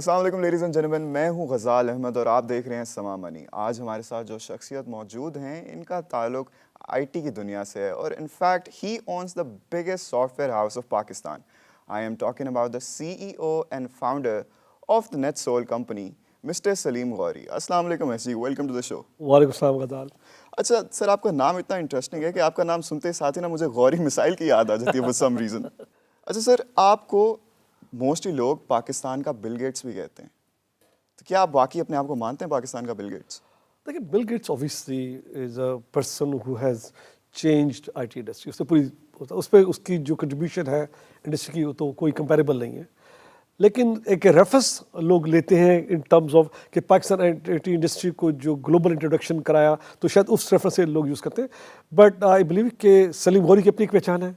السلام علیکم ladies and gentleman, میں ہوں غزال احمد اور آپ دیکھ رہے ہیں سما منی۔ آج ہمارے ساتھ جو شخصیت موجود ہیں ان کا تعلق آئی ٹی کی دنیا سے ہے اور in fact he once the biggest software house of Pakistan. I am talking about the CEO and founder of the NetSol company mister Saleem Ghauri. السلام علیکم ایسی، ویلکم ٹو دا شو۔ وعلیکم السلام غزال۔ اچھا سر، آپ کا نام اتنا انٹرسٹنگ ہے کہ آپ کا نام سنتے ہی ساتھ ہی نا مجھے غوری مسائل کی یاد آ جاتی ہے فور سم ریزن۔ اچھا سر، آپ کو موسٹلی لوگ پاکستان کا بل گیٹس بھی کہتے ہیں، تو کیا آپ واقعی اپنے آپ کو مانتے ہیں پاکستان کا بل گیٹس؟ دیکھیں، Bill Gates obviously is a person who has changed I T industry. اس سے پوری اس پہ اس کی جو کنٹریبیوشن ہے انڈسٹری کی وہ تو کوئی کمپیریبل نہیں ہے، لیکن ایک ریفرنس لوگ لیتے ہیں ان ٹرمز آف کہ پاکستان آئی ٹی انڈسٹری کو جو گلوبل انٹروڈکشن کرایا، تو شاید اس ریفرنس سے لوگ یوز کرتے ہیں۔ بٹ آئی بلیو کہ سلیم غوری کی اپنی ایک پہچان ہے،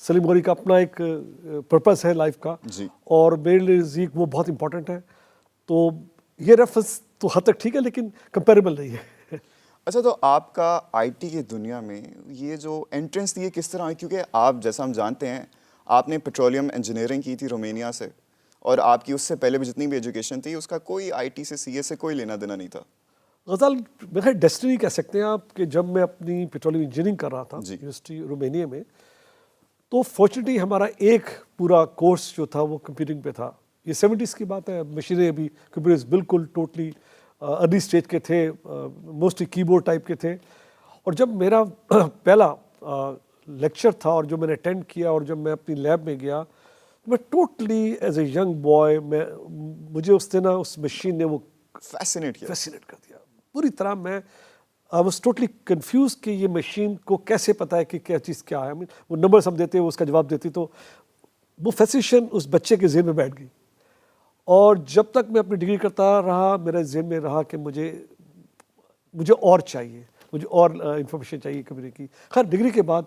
سلیم غوری کا اپنا ایک پرپز ہے لائف کا، اور میرے لیے وہ بہت امپورٹنٹ ہے۔ تو یہ ریفرنس تو حد تک ٹھیک ہے لیکن کمپیریبل نہیں ہے۔ اچھا، تو آپ کا آئی ٹی کی دنیا میں یہ جو انٹرنس تھی یہ کس طرح ہوئی؟ کیونکہ آپ جیسا ہم جانتے ہیں آپ نے پیٹرولیم انجینئرنگ کی تھی رومینیا سے، اور آپ کی اس سے پہلے بھی جتنی بھی ایجوکیشن تھی اس کا کوئی آئی ٹی سے سی اے سے کوئی لینا دینا نہیں تھا۔ غزال، میرا ڈیسٹنی کہہ سکتے ہیں آپ کہ جب میں اپنی پیٹرولیم انجینئرنگ کر رہا تھا یونیورسٹی رومینیا میں، تو فارچونیٹلی ہمارا ایک پورا کورس جو تھا وہ کمپیوٹنگ پہ تھا۔ یہ 70s کی بات ہے، مشینیں ابھی کمپیوٹرز بالکل ٹوٹلی ارلی اسٹیج کے تھے، موسٹلی کی بورڈ ٹائپ کے تھے۔ اور جب میرا پہلا لیکچر تھا اور جو میں نے اٹینڈ کیا اور جب میں اپنی لیب میں گیا، میں totally as a young boy مجھے اس دن اس مشین نے وہ فیسینیٹ کر دیا پوری طرح۔ میں I was totally confused کہ یہ مشین کو کیسے پتہ ہے کہ کیا چیز کیا ہے۔ وہ نمبرز ہم دیتے وہ اس کا جواب دیتی، تو وہ فیسینیشن اس بچے کے ذہن میں بیٹھ گئی۔ اور جب تک میں اپنی ڈگری کرتا رہا میرے ذہن میں رہا کہ مجھے اور چاہیے، مجھے اور انفارمیشن چاہیے کمپیوٹر کی۔ خیر ڈگری کے بعد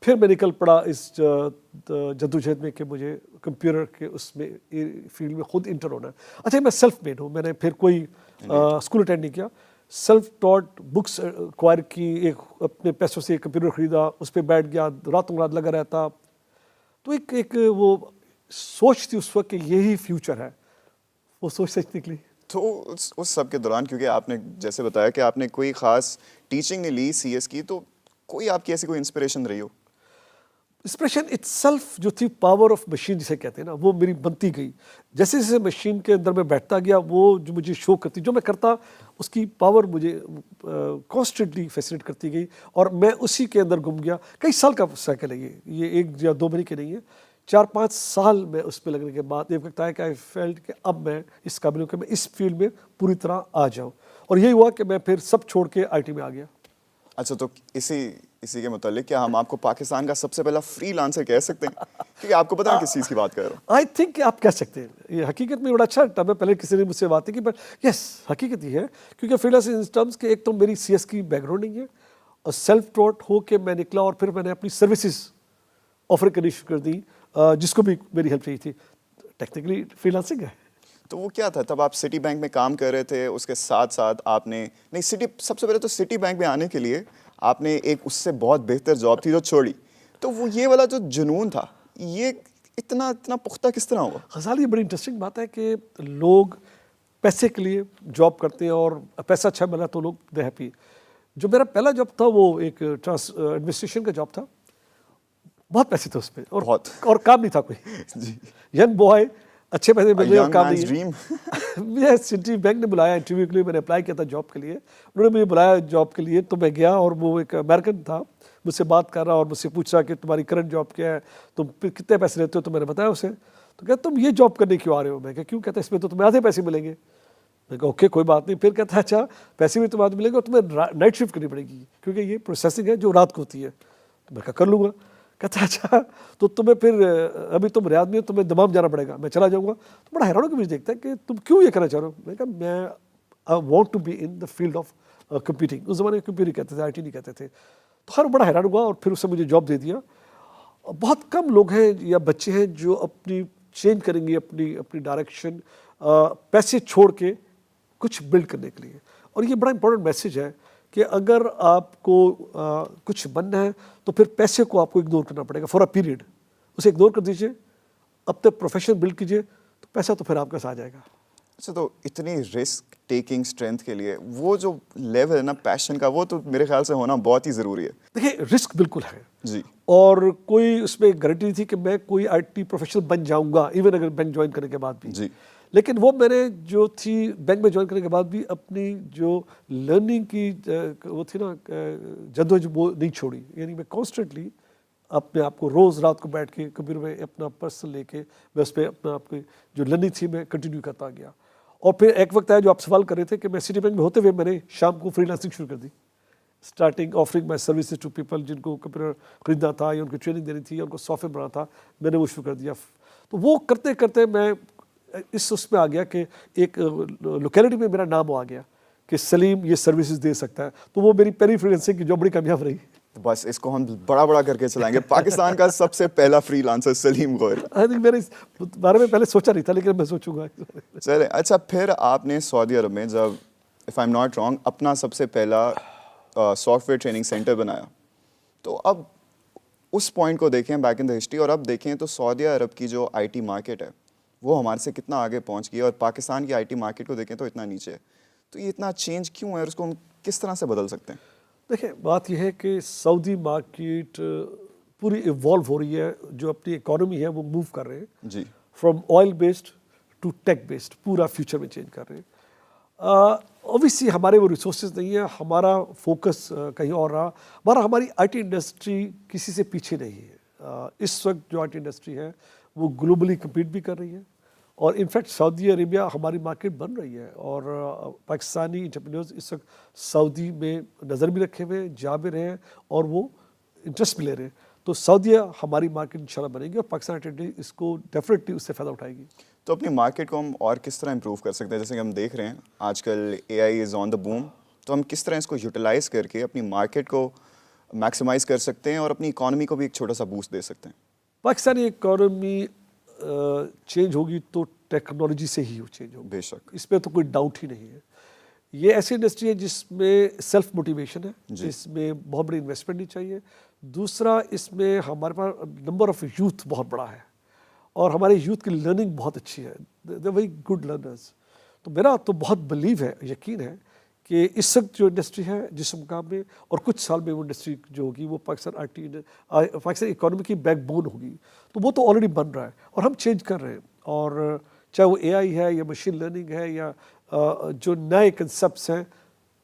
پھر میں نکل پڑا اس جدوجہد میں کہ مجھے کمپیوٹر کے اس میں فیلڈ میں خود انٹر ہونا ہے۔ اچھا، میں سیلف میڈ ہوں، میں نے پھر کوئی اسکول اٹینڈ نہیں کیا، سیلف ٹاٹ بکس ایکوائر کی، ایک اپنے پیسوں سے کمپیوٹر خریدا، اس پہ بیٹھ گیا، راتوں رات لگا رہتا۔ تو ایک وہ سوچ تھی اس وقت کہ یہی فیوچر ہے، وہ سوچ سچ نکلی۔ تو اس سب کے دوران کیونکہ آپ نے جیسے بتایا کہ آپ نے کوئی خاص ٹیچنگ نہیں لی سی ایس کی، تو کوئی آپ کی ایسی کوئی انسپریشن رہی ہو؟ انسپریشن اٹ سیلف جو تھی، پاور آف مشین جسے کہتے ہیں نا، وہ میری بنتی گئی۔ جیسے جیسے مشین کے اندر میں بیٹھتا گیا، وہ جو مجھے شو کرتی، جو میں کرتا اس کی پاور مجھے کانسٹنٹلی فیسینیٹ کرتی گئی، اور میں اسی کے اندر گم گیا۔ کئی سال کا سائیکل ہے یہ ایک یا دو مہینے کے نہیں ہے، 4-5 سال میں اس پہ لگنے کے بعد یہ وقت آیا کہ آئی فیلٹ کہ اب میں اس قابل ہوں کہ میں اس فیلڈ میں پوری طرح آ جاؤں، اور یہی ہوا کہ میں پھر سب چھوڑ کے آئی ٹی میں آ گیا۔ اچھا، تو اسی کے متعلق کیا ہم آپ کو پاکستان کا سب سے پہلا فری لانسر کہہ سکتے ہیں؟ کیونکہ آپ کو پتا ہے کس چیز کی بات کر رہا ہوں۔ آئی تھنک کہ آپ کہہ سکتے ہیں، یہ حقیقت میں بڑا اچھا ٹرم ہے۔ پہلے کسی نے مجھ سے باتیں کی، بٹ یس حقیقت یہ ہے، کیونکہ فری لانسر ان ٹرمز کہ ایک تو میری سی ایس کی بیک گراؤنڈ نہیں ہے، اور سیلف ٹاٹ ہو کے میں نکلا، اور پھر میں نے اپنی سروسز آفر کرنی شروع کر دی، جس کو بھی میری ہیلپ چاہیے تھی۔ ٹیکنیکلی فری لانسنگ ہے۔ تو وہ کیا تھا؟ تب آپ سٹی بینک میں کام کر رہے تھے، اس کے ساتھ ساتھ آپ نے سب سے پہلے تو سٹی بینک میں آنے کے لیے آپ نے ایک اس سے بہت بہتر جاب تھی جو چھوڑی، تو وہ یہ والا جو جنون تھا یہ اتنا پختہ کس طرح ہوا؟ غزال، یہ بڑی انٹرسٹنگ بات ہے کہ لوگ پیسے کے لیے جاب کرتے ہیں، اور پیسہ اچھا ملا تو لوگ دے ہیپی۔ جو میرا پہلا جاب تھا وہ ایک ایڈمنسٹریشن کا جاب تھا، بہت پیسے تھے اس پہ، اور کام نہیں تھا کوئی۔ ینگ بوائے، اچھے پیسے مل رہے اور کام نہیں۔ مجھے سٹی بینک نے بلایا انٹرویو کے لیے، میں نے اپلائی کیا تھا جاب کے لیے، انہوں نے مجھے بلایا جاب کے لیے، تو میں گیا، اور وہ ایک امیرکن تھا، مجھ سے بات کر رہا اور مجھ سے پوچھ رہا کہ تمہاری کرنٹ جاب کیا ہے، تم کتنے پیسے لیتے ہو؟ تو میں نے بتایا اسے، تو کہتا تم یہ جاب کرنے کیوں آ رہے ہو؟ میں کہا کیوں؟ کہتا اس میں تو تمہیں آدھے پیسے ملیں گے۔ میں کہا اوکے کوئی بات نہیں۔ پھر کہتا ہے اچھا پیسے بھی تمہیں آدھے ملیں گے، اور تمہیں نائٹ شفٹ کرنی پڑے گی کیونکہ یہ پروسیسنگ ہے جو رات کو ہوتی ہے۔ تو میں کہا کر لوں گا۔ کہتا اچھا تو تمہیں پھر ابھی تم ریاض میں ہو، تمہیں دمام جانا پڑے گا، میں چلا جاؤں گا۔ تو بڑا حیران ہو کے مجھے دیکھتا ہے کہ تم کیوں یہ کرنا چاہ رہے ہو؟ میں کہا میں I want to be in the field of computing. اس زمانے میں کمپیوٹر کہتے تھے، آئی ٹی نہیں کہتے تھے۔ تو خیر بڑا حیران ہوا، اور پھر اس نے مجھے جاب دے دیا۔ بہت کم لوگ ہیں یا بچے ہیں جو اپنی چینج کریں گے اپنی ڈائریکشن پیسے چھوڑ کے کچھ بلڈ کرنے کے لیے۔ اور یہ بڑا امپورٹنٹ میسیج ہے کہ اگر آپ کو کچھ بننا ہے تو پھر پیسے کو آپ کو اگنور کرنا پڑے گا فور اے پیریڈ، اسے اگنور کر دیجئے، اب تک پروفیشن بلڈ کیجئے، تو پیسہ تو پھر آپ کے ساتھ آ جائے گا۔ اچھا تو اتنی رسک ٹیکنگ اسٹرینتھ کے لیے وہ جو لیول ہے نا پیشن کا وہ تو میرے خیال سے ہونا بہت ہی ضروری ہے. دیکھیں رسک بالکل ہے جی اور کوئی اس میں گارنٹی نہیں تھی کہ میں کوئی آئی ٹی پروفیشنل بن جاؤں گا ایون اگر بینک جوائن کرنے کے بعد بھی. جی لیکن وہ میں نے جو تھی بینک میں جوائن کرنے کے بعد بھی اپنی جو لرننگ کی وہ تھی نا جدوجہد وہ نہیں چھوڑی. یعنی میں کانسٹنٹلی اپنے آپ کو روز رات کو بیٹھ کے کمپیوٹر میں اپنا پرسن لے کے میں اس پہ اپنا آپ کی جو لرننگ تھی میں کنٹینیو کرتا گیا. اور پھر ایک وقت آیا جو آپ سوال کر رہے تھے کہ میں سٹی بینک میں ہوتے ہوئے میں نے شام کو فری لانسنگ شروع کر دی. Starting offering my services to people جن کو کمپیوٹر خریدنا تھا یا ان کو ٹریننگ دینی تھی یا ان کو سافٹ ویئر بنانا تھا میں نے وہ شروع کر دیا. تو وہ کرتے کرتے میں اس میں آ گیا کہ ایک لوکیلٹی میں میرا نام آ گیا کہ سلیم یہ سروسز دے سکتا ہے. تو وہ میری پہلی فری لانسنگ کی جو بڑی کامیاب رہی. بس اس کو ہم بڑا بڑا کر کے چلائیں گے. پاکستان کا سب سے پہلا فری لانسر سلیم غور. میں نے اس بارے میں پہلے سوچا نہیں تھا لیکن میں سوچوں گا. چلے اچھا پھر آپ نے سعودی عرب میں جب if I am not wrong اپنا سب سے پہلا سافٹ ویئر ٹریننگ سینٹر بنایا تو اب اس پوائنٹ کو دیکھیں بیک ان دا ہسٹری اور اب دیکھیں تو سعودی عرب کی جو آئی ٹی مارکیٹ ہے وہ ہمارے سے کتنا آگے پہنچ گئی اور پاکستان کی آئی ٹی مارکیٹ کو دیکھیں تو اتنا نیچے ہے. تو یہ اتنا چینج کیوں ہے اور اس کو ہم کس طرح سے بدل سکتے ہیں؟ دیکھیں بات یہ ہے کہ سعودی مارکیٹ پوری ایوالو ہو رہی ہے. جو اپنی اکانومی ہے وہ موو کر رہے ہیں جی from oil based to tech based پورا فیوچر میں چینج کر رہے ہیں. اوبیسلی ہمارے وہ ریسورسز نہیں ہیں, ہمارا فوکس کہیں اور رہا. ہماری آئی ٹی انڈسٹری کسی سے پیچھے نہیں ہے. اس وقت جو آئی ٹی انڈسٹری ہے وہ گلوبلی کمپیٹ بھی کر رہی ہے اور انفیکٹ سعودی عربیہ ہماری مارکیٹ بن رہی ہے اور پاکستانی انٹرپرینورز اس وقت سعودی میں نظر بھی رکھے ہوئے جا بھی رہے ہیں اور وہ انٹرسٹ بھی لے رہے ہیں. تو سعودیہ ہماری مارکیٹ انشاءاللہ بنے گی اور پاکستان انٹرپرینور اس کو ڈیفینیٹلی اس سے فائدہ اٹھائے گی. تو اپنی مارکیٹ کو ہم اور کس طرح امپروو کر سکتے ہیں؟ جیسے کہ ہم دیکھ رہے ہیں آج کل اے I is on the boom, تو ہم کس طرح اس کو یوٹیلائز کر کے اپنی مارکیٹ کو میکسیمائز کر سکتے ہیں اور اپنی اکانومی کو بھی ایک چھوٹا سا بوسٹ دے سکتے ہیں؟ پاکستانی اکانومی چینج ہوگی تو ٹیکنالوجی سے ہی چینج ہوگی, بے شک. اس پہ تو کوئی ڈاؤٹ ہی نہیں ہے. یہ ایسی انڈسٹری ہے جس میں سیلف موٹیویشن ہے, اس میں بہت بڑی انویسٹمنٹ نہیں چاہیے. دوسرا اس میں ہمارے پاس نمبر آف یوتھ بہت بڑا ہے اور ہمارے یوتھ کی لرننگ بہت اچھی ہے, دے ویری گڈ لرنرز. تو میرا تو بہت بلیو ہے, یقین ہے کہ اس وقت جو انڈسٹری ہے جس مقام میں اور کچھ سال میں وہ انڈسٹری جو ہوگی وہ پاکستان اکانومی کی بیک بون ہوگی. تو وہ تو آلریڈی بن رہا ہے اور ہم چینج کر رہے ہیں. اور چاہے وہ اے آئی ہے یا مشین لرننگ ہے یا جو نئے کنسپٹس ہیں,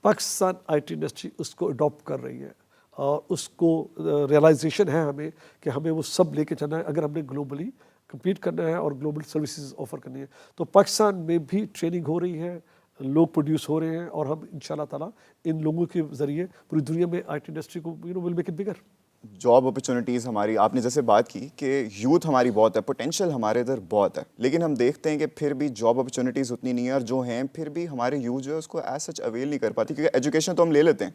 پاکستان آئی ٹی انڈسٹری اس کو اڈاپٹ کر رہی ہے اور اس کو ریئلائزیشن ہے ہمیں کہ ہمیں وہ سب لے کے چلنا ہے اگر ہم نے گلوبلی کمپیٹ کرنا ہے اور گلوبل سروسز آفر کرنی ہے. تو پاکستان میں بھی ٹریننگ ہو رہی ہے, لوگ پروڈیوس ہو رہے ہیں اور ہم ان شاء اللہ تعالیٰ ان لوگوں کے ذریعے پوری دنیا میں آئی ٹی انڈسٹری کو will make it bigger. Job opportunities ہماری, آپ نے جیسے بات کی کہ یوتھ ہماری بہت ہے, پوٹینشیل ہمارے ادھر بہت ہے, لیکن ہم دیکھتے ہیں کہ پھر بھی جاب اپرچونیٹیز اتنی نہیں ہے اور جو ہیں پھر بھی ہمارے یوتھ جو ہے اس کو ایز سچ اویل نہیں کر پاتی. کیونکہ ایجوکیشن تو ہم لے لیتے ہیں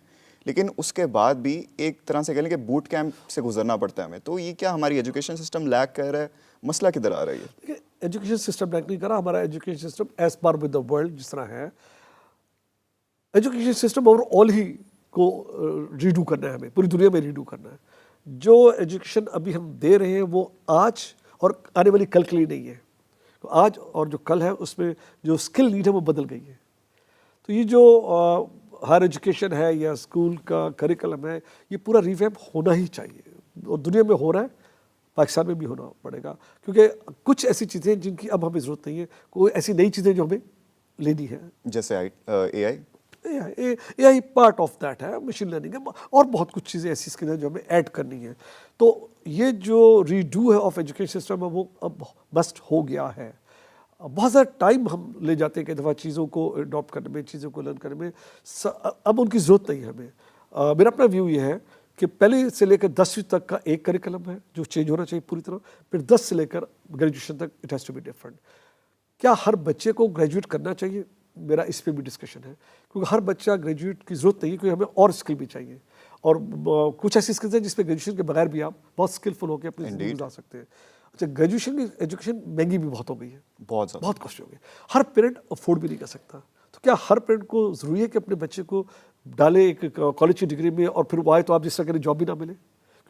لیکن اس کے بعد بھی ایک طرح سے کہہ لیں کہ بوٹ کیمپ سے گزرنا پڑتا ہے ہمیں. تو یہ کیا ہماری ایجوکیشن سسٹم لیک کر رہا ہے, مسئلہ کدھر آ رہی ہے؟ ایجوکیشن سسٹم لیک نہیں کر رہا, ہمارا education system as per with the world جس طرح ہے. ایجوکیشن سسٹم اوور آل ہی کو ریڈو کرنا ہے, ہمیں پوری دنیا میں ریڈو کرنا ہے. جو ایجوکیشن ابھی ہم دے رہے ہیں وہ آج اور آنے والی کل کے لیے نہیں ہے. تو آج اور جو کل ہے اس میں جو اسکل نیڈ ہے وہ بدل گئی ہے. تو یہ جو ہائر ایجوکیشن ہے یا اسکول کا کریکلم ہے یہ پورا ریویمپ ہونا ہی چاہیے اور دنیا میں ہو رہا ہے, پاکستان میں بھی ہونا پڑے گا کیونکہ کچھ ایسی چیزیں جن کی اب ہمیں ضرورت نہیں ہے, کوئی ایسی نئی چیزیں جو ہمیں لینی ہے. جیسے اے آئی اے آئی پارٹ آف دیٹ ہے, مشین لرننگ ہے اور بہت کچھ چیزیں ایسی اسکل ہیں جو ہمیں ایڈ کرنی ہے. تو یہ جو ریڈو ہے آف ایجوکیشن سسٹم ہے وہ اب مسٹ ہو گیا ہے. بہت زیادہ ٹائم ہم لے جاتے ہیں کہ دفعہ چیزوں کو اڈاپٹ کرنے میں, چیزوں کو لرن کرنے میں, اب ان کی ضرورت نہیں ہے ہمیں. میرا اپنا ویو یہ ہے کہ پہلے سے لے کر 10ویں تک کا ایک کریکلم ہے جو چینج ہونا چاہیے پوری طرح, پھر 10 سے لے کر گریجویشن تک it has to be different. کیا ہر بچے کو گریجویٹ کرنا چاہیے؟ میرا اس پہ بھی ڈسکشن ہے کیونکہ ہر بچہ گریجویٹ کی ضرورت نہیں ہے کیونکہ ہمیں اور اسکل بھی چاہیے اور کچھ ایسی اسکلز ہیں جس پہ گریجویشن کے بغیر بھی آپ بہت اسکلفل ہو کے اپنی زندگی گزار سکتے ہیں. اچھا گریجویشن کی ایجوکیشن مہنگی بھی بہت ہو گئی ہے, بہت کاسٹ ہو گئی, ہر پیرنٹ افورڈ بھی نہیں کر سکتا. تو کیا ہر پیرنٹ کو ضروری ہے کہ اپنے بچے کو ڈالے ایک کالج کی ڈگری میں اور پھر وہ آئے تو آپ جس طرح کریں جاب بھی نہ ملے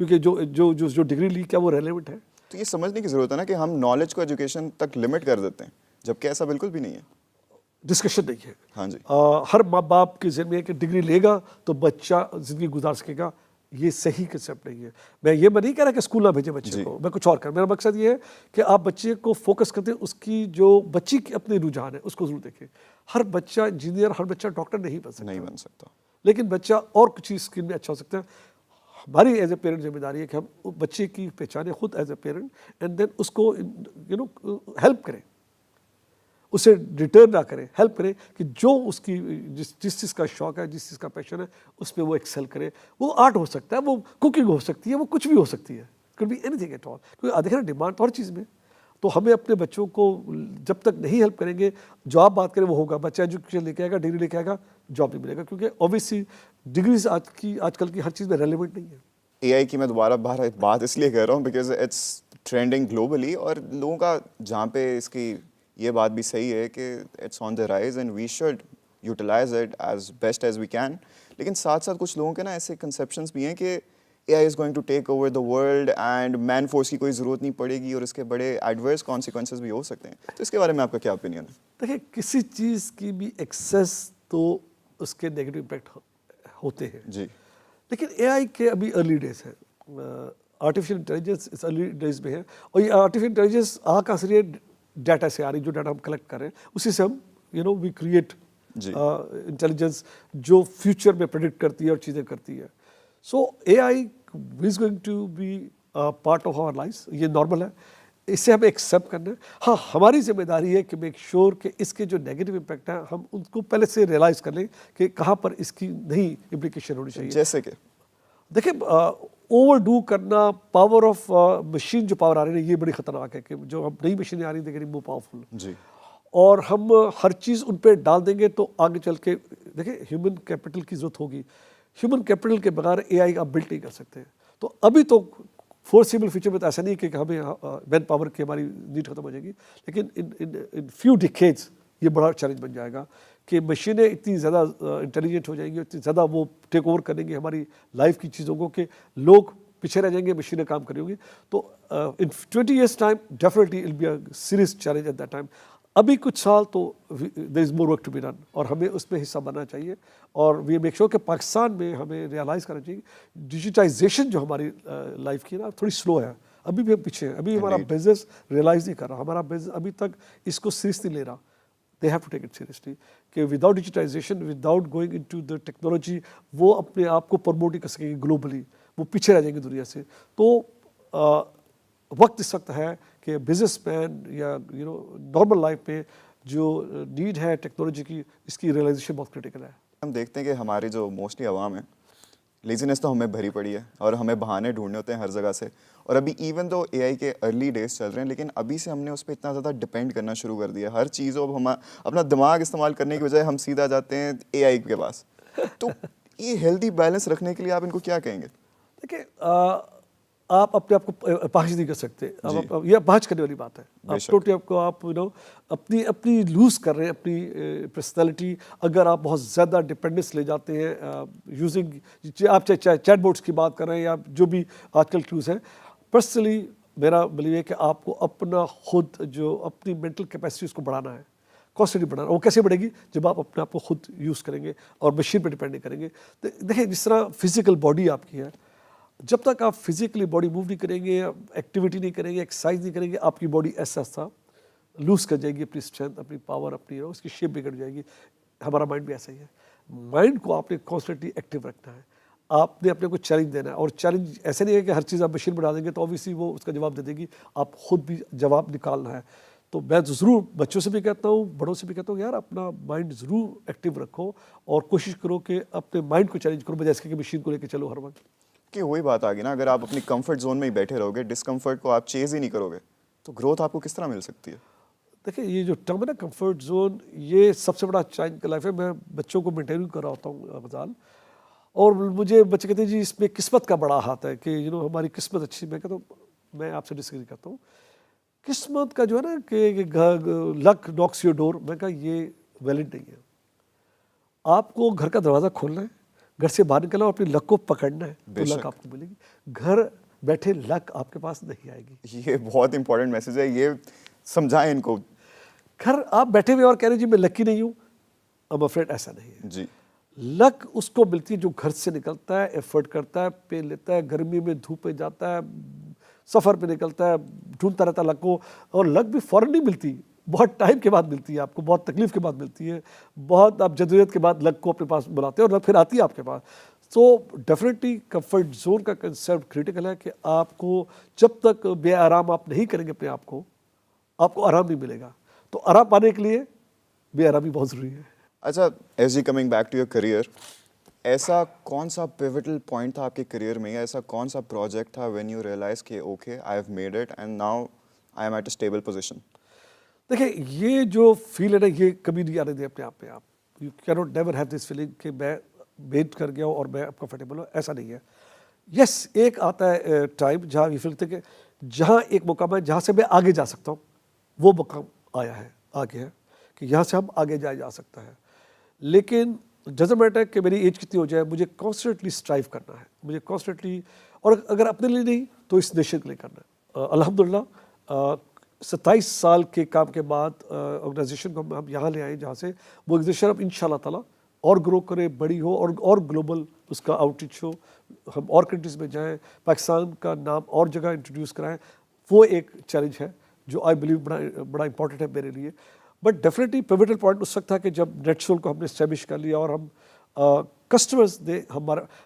کیونکہ جو ڈگری لی کیا وہ ریلیونٹ ہے؟ تو یہ سمجھنے کی ضرورت ہے نا کہ ہم نالج کو ایجوکیشن تک لمٹ کر دیتے ہیں جبکہ ایسا بالکل بھی نہیں ہے. ڈسکشن نہیں ہے. ہاں جی. ہر ماں باپ کے ذہن میں ہے کہ ڈگری لے گا تو بچہ زندگی گزار سکے گا. یہ صحیح کنسیپٹ نہیں ہے. میں یہ نہیں کہہ رہا کہ اسکول نہ بھیجے بچے کو, میں کچھ اور میرا مقصد یہ ہے کہ آپ بچے کو فوکس کرتے ہیں, اس کی جو بچی کی اپنی رجحان ہے اس کو ضرور دیکھیں. ہر بچہ انجینئر, ہر بچہ ڈاکٹر نہیں بن سکتا, لیکن بچہ اور کچھ چیز اسکل میں اچھا ہو سکتا ہے. ہماری ایز اے پیرنٹ ذمہ داری ہے کہ ہم بچے کی پہچانیں خود as a parent, and then اس کو ہیلپ کریں, اسے ریٹرن نہ کریں, ہیلپ کریں کہ جو اس کی جس چیز کا شوق ہے, جس چیز کا پیشن ہے, اس پہ وہ ایکسل کرے. وہ آرٹ ہو سکتا ہے, وہ کوکنگ ہو سکتی ہے, وہ کچھ بھی ہو سکتی ہے, could be anything at all. کیونکہ دیکھیں ڈیمانڈ تو ہر چیز میں. تو ہمیں اپنے بچوں کو جب تک نہیں ہیلپ کریں گے, جو آپ بات کریں وہ ہوگا. بچہ ایجوکیشن لے کے آئے گا, ڈگری لے کے آئے گا, جاب نہیں ملے گا, کیونکہ اوبیسلی ڈگریز آج کل کی ہر چیز میں ریلیونٹ نہیں ہے. اے آئی کی میں دوبارہ بات اس لیے کہہ رہا ہوں بیکاز اٹس ٹرینڈنگ گلوبلی, اور لوگوں کا جہاں پہ اس کی یہ بات بھی صحیح ہے کہ it's on the rise and we should utilize it as best as we can. لیکن ساتھ ساتھ کچھ لوگوں کے نا ایسے کنسیپشنس بھی ہیں کہ A I is going to take over the world and man force کی کوئی ضرورت نہیں پڑے گی, اور اس کے بڑے ایڈورس کانسیکوینسز بھی ہو سکتے ہیں. تو اس کے بارے میں آپ کا کیا اوپینین ہے؟ دیکھیں, کسی چیز کی بھی ایکسیس تو اس کے نیگیٹو امپیکٹ ہوتے ہیں جی. لیکن اے آئی کے ابھی ارلی ڈیز ہے, آرٹیفیشیل انٹیلیجنس اس ارلی ڈیز میں ہے, اور یہ آرٹیفیشیل انٹیلیجنس کہاں سے رہی ہے؟ ڈیٹا سے آ رہی, جو ڈیٹا ہم کلیکٹ کر رہے ہیں اسی سے ہم وی کریٹ انٹیلیجنس جو فیوچر میں پریڈکٹ کرتی ہے اور چیزیں کرتی ہے. So A I is going to be part of our life, یہ نارمل ہے, اس سے ہمیں ایکسیپٹ کرنا ہے. ہاں, ہماری ذمہ داری ہے کہ میک شیور کہ اس کے جو نیگیٹو امپیکٹ ہیں ہم ان کو پہلے سے ریئلائز کر لیں کہ کہاں پر اس کی نئی امپلیکیشن ہونی چاہیے. جیسے کہ دیکھیں, اوور ڈو کرنا, پاور آف مشین جو پاور آ رہی ہے یہ بڑی خطرناک ہے, کہ جو اب نئی مشینیں آ رہی ہیں دیکھیں وہ پاورفل, جی, اور ہم ہر چیز ان پہ ڈال دیں گے تو آگے چل کے دیکھیں ہیومن کیپٹل کی ضرورت ہوگی. ہیومن کیپٹل کے بغیر اے آئی آپ بلڈ نہیں کر سکتے. تو ابھی تو فورسیبل فیوچر میں تو ایسا نہیں کہ ہمیں مین پاور کی ہماری نیڈ ختم ہو جائے گی, لیکن ان فیو ڈیکیڈز یہ بڑا چیلنج بن جائے گا کہ مشینیں اتنی زیادہ انٹیلیجنٹ ہو جائیں گی, اتنی زیادہ وہ ٹیک اوور کریں گی ہماری لائف کی چیزوں کو, کہ لوگ پیچھے رہ جائیں گے, مشینیں کام کریں گی. تو in 20 years time definitely will be a serious challenge at that time. ابھی کچھ سال تو there is more work to be done, اور ہمیں اس میں حصہ بننا چاہیے. اور وی میک شیور کہ پاکستان میں ہمیں ریئلائز کرنا چاہیے ڈیجیٹائزیشن جو ہماری لائف کی نا تھوڑی سلو ہے, ابھی بھی ہم پیچھے ہیں. ابھی ہمارا بزنس ریئلائز نہیں کر رہا, ہمارا بزنس ابھی تک اس کو سیریس نہیں لے رہا. They have to take it seriously, کہ without digitization, without going in to the technology, وہ اپنے آپ کو پروموٹ نہیں کر سکیں گے گلوبلی, وہ پیچھے رہ جائیں گے دنیا سے. تو وقت اس وقت ہے کہ بزنس مین یا نارمل لائف میں جو نیڈ ہے ٹیکنالوجی کی, اس کی ریئلائزیشن بہت کریٹیکل ہے. ہم دیکھتے ہیں کہ ہماری جو موسٹلی عوام ہے, لیزینس تو ہمیں بھری پڑی ہے, اور ہمیں بہانے ڈھونڈنے ہوتے ہیں ہر جگہ سے. اور ابھی ایون تو اے آئی کے ارلی ڈیز چل رہے ہیں, لیکن ابھی سے ہم نے اس پہ اتنا زیادہ ڈپینڈ کرنا شروع کر دیا. ہر چیز اب ہم اپنا دماغ استعمال کرنے کی بجائے ہم سیدھا جاتے ہیں اے آئی کے پاس. تو یہ ہیلدی بیلنس رکھنے کے لیے آپ ان کو کیا کہیں گے؟ دیکھیں, آپ اپنے آپ کو اپاہج نہیں کر سکتے, یہ اپاہج کرنے والی بات ہے. آپ ٹوٹلی آپ کو اپنی لوز کر رہے ہیں اپنی پرسنالٹی. اگر آپ بہت زیادہ ڈپینڈنس لے جاتے ہیں یوزنگ, آپ چاہے چیٹ بورڈس کی بات کر رہے ہیں یا جو بھی آج کل ٹولز ہیں, پرسنلی میرا بلیو ہے کہ آپ کو اپنا خود جو اپنی مینٹل کیپیسٹی اس کو بڑھانا ہے, کانسٹنٹلی بڑھانا. وہ کیسے بڑھے گی؟ جب آپ اپنے آپ کو خود یوز کریں گے اور مشین پہ ڈپینڈ نہیں کریں گے. دیکھیں, جس طرح فزیکل باڈی آپ کی ہے, جب تک آپ فزیکلی باڈی موو نہیں کریں گے, ایکٹیویٹی نہیں کریں گے, ایکسرسائز نہیں کریں گے, آپ کی باڈی ایسا ایسا لوز کر جائے گی اپنی اسٹرینتھ, اپنی پاور, اپنی اس کی شیپ بگڑ جائے گی. ہمارا مائنڈ بھی ایسا ہی ہے. مائنڈ کو آپ نے کانسٹنٹلی ایکٹیو رکھنا ہے, آپ نے اپنے کو چیلنج دینا ہے. اور چیلنج ایسے نہیں ہے کہ ہر چیز آپ مشین میں ڈال دیں گے تو اوبیسلی وہ اس کا جواب دے دے گی, آپ خود بھی جواب نکالنا ہے. تو میں ضرور بچوں سے بھی کہتا ہوں, بڑوں سے بھی کہتا ہوں, یار اپنا مائنڈ ضرور ایکٹیو رکھو اور کوشش کرو کہ اپنے مائنڈ کو چیلنج کرو, بجائے اس کے کہ مشین کو لے کے چلو ہر وقت. کہ وہی بات آ گئی نا, اگر آپ اپنی کمفرٹ زون میں ہی بیٹھے رہو گے, ڈسکمفرٹ کو آپ چیز ہی نہیں کرو گے, تو گروتھ آپ کو کس طرح مل سکتی ہے؟ دیکھیں, یہ جو ٹرم ہے نا کمفرٹ زون, یہ سب سے بڑا چیلنج کا لائف ہے. میں بچوں کو مینٹین کر رہا ہوتا ہوں غزال, اور مجھے بچے کہتے ہیں جی اس میں قسمت کا بڑا ہاتھ ہے کہ ہماری قسمت اچھی. میں کہتا ہوں, میں آپ سے ڈسکری کرتا ہوں, قسمت کا جو ہے نا کہ لک ناکس یور ڈور, میں کہا یہ ویلڈ نہیں ہے. آپ کو گھر کا دروازہ کھولنا ہے, گھر سے باہر نکلنا اور اپنی لک کو پکڑنا ہے, تو لک آپ کو ملے گی. گھر بیٹھے لک آپ کے پاس نہیں آئے گی. یہ بہت امپورٹنٹ میسج ہے, یہ سمجھائیں ان کو. گھر آپ بیٹھے ہوئے اور کہہ رہے جی میں لکی نہیں ہوں، I'm afraid ایسا نہیں ہے. جی لک اس کو ملتی ہے جو گھر سے نکلتا ہے، ایفرٹ کرتا ہے، پے لیتا ہے، گرمی میں دھوپ پہ جاتا ہے، سفر پہ نکلتا ہے، ڈھونڈتا رہتا ہے لک کو. اور لک بھی فوراً نہیں ملتی، بہت ٹائم کے بعد ملتی ہے آپ کو، بہت تکلیف کے بعد ملتی ہے، بہت آپ جدوجہد کے بعد لک کو اپنے پاس بلاتے ہیں اور لک پھر آتی ہے آپ کے پاس. تو ڈیفینیٹلی کمفرٹ زون کا کنسیپٹ کریٹیکل ہے کہ آپ کو جب تک بے آرام آپ نہیں کریں گے اپنے آپ کو آرام نہیں ملے گا. تو آرام پانے کے لیے بے آرامی بہت ضروری ہے. اچھا ایز جی coming back to your career, ایسا کون سا پیوٹل پوائنٹ تھا آپ کے کریئر میں، یا ایسا کون سا پروجیکٹ تھا وین یو ریئلائز کہ okay I have made it and now I am at a stable position? دیکھیں یہ جو فیل ہے نا یہ کبھی نہیں آنے دیں اپنے آپ پہ. آپ یو کی not never have this feeling کہ میں ویٹ کر گیا ہوں اور میں اب کمفرٹیبل ہوں، ایسا نہیں ہے. یس ایک آتا ہے ٹائم جہاں یہ فیل کہ جہاں ایک مقام ہے جہاں سے میں آگے جا سکتا ہوں، وہ مقام آیا ہے، آگے ہے کہ یہاں سے ہم آگے جایا جا سکتا ہے. لیکن ڈزنٹ میٹر کہ میری ایج کتنی ہو جائے، مجھے کانسٹنٹلی اسٹرائیو کرنا ہے، مجھے کانسٹنٹلی، اور اگر اپنے لیے نہیں تو اس نیشن کے لیے کرنا ہے. الحمدللہ 27 سال کے کام کے بعد آرگنائزیشن کو ہم یہاں لے آئے جہاں سے وہ آرگنائزیشن اب انشاءاللہ تعالیٰ اور گرو کرے، بڑی ہو اور گلوبل اس کا آؤٹ ریچ ہو، ہم اور کنٹریز میں جائیں، پاکستان کا نام اور جگہ انٹروڈیوس کرائیں. وہ ایک چیلنج ہے جو آئی بلیو بڑا امپورٹنٹ ہے میرے لیے. بٹ ڈیفینیٹلی پیوٹل پوائنٹ اس وقت تھا کہ جب نیٹ سول کو ہم نے اسٹیبلش کر لیا اور ہم کسٹمرز نے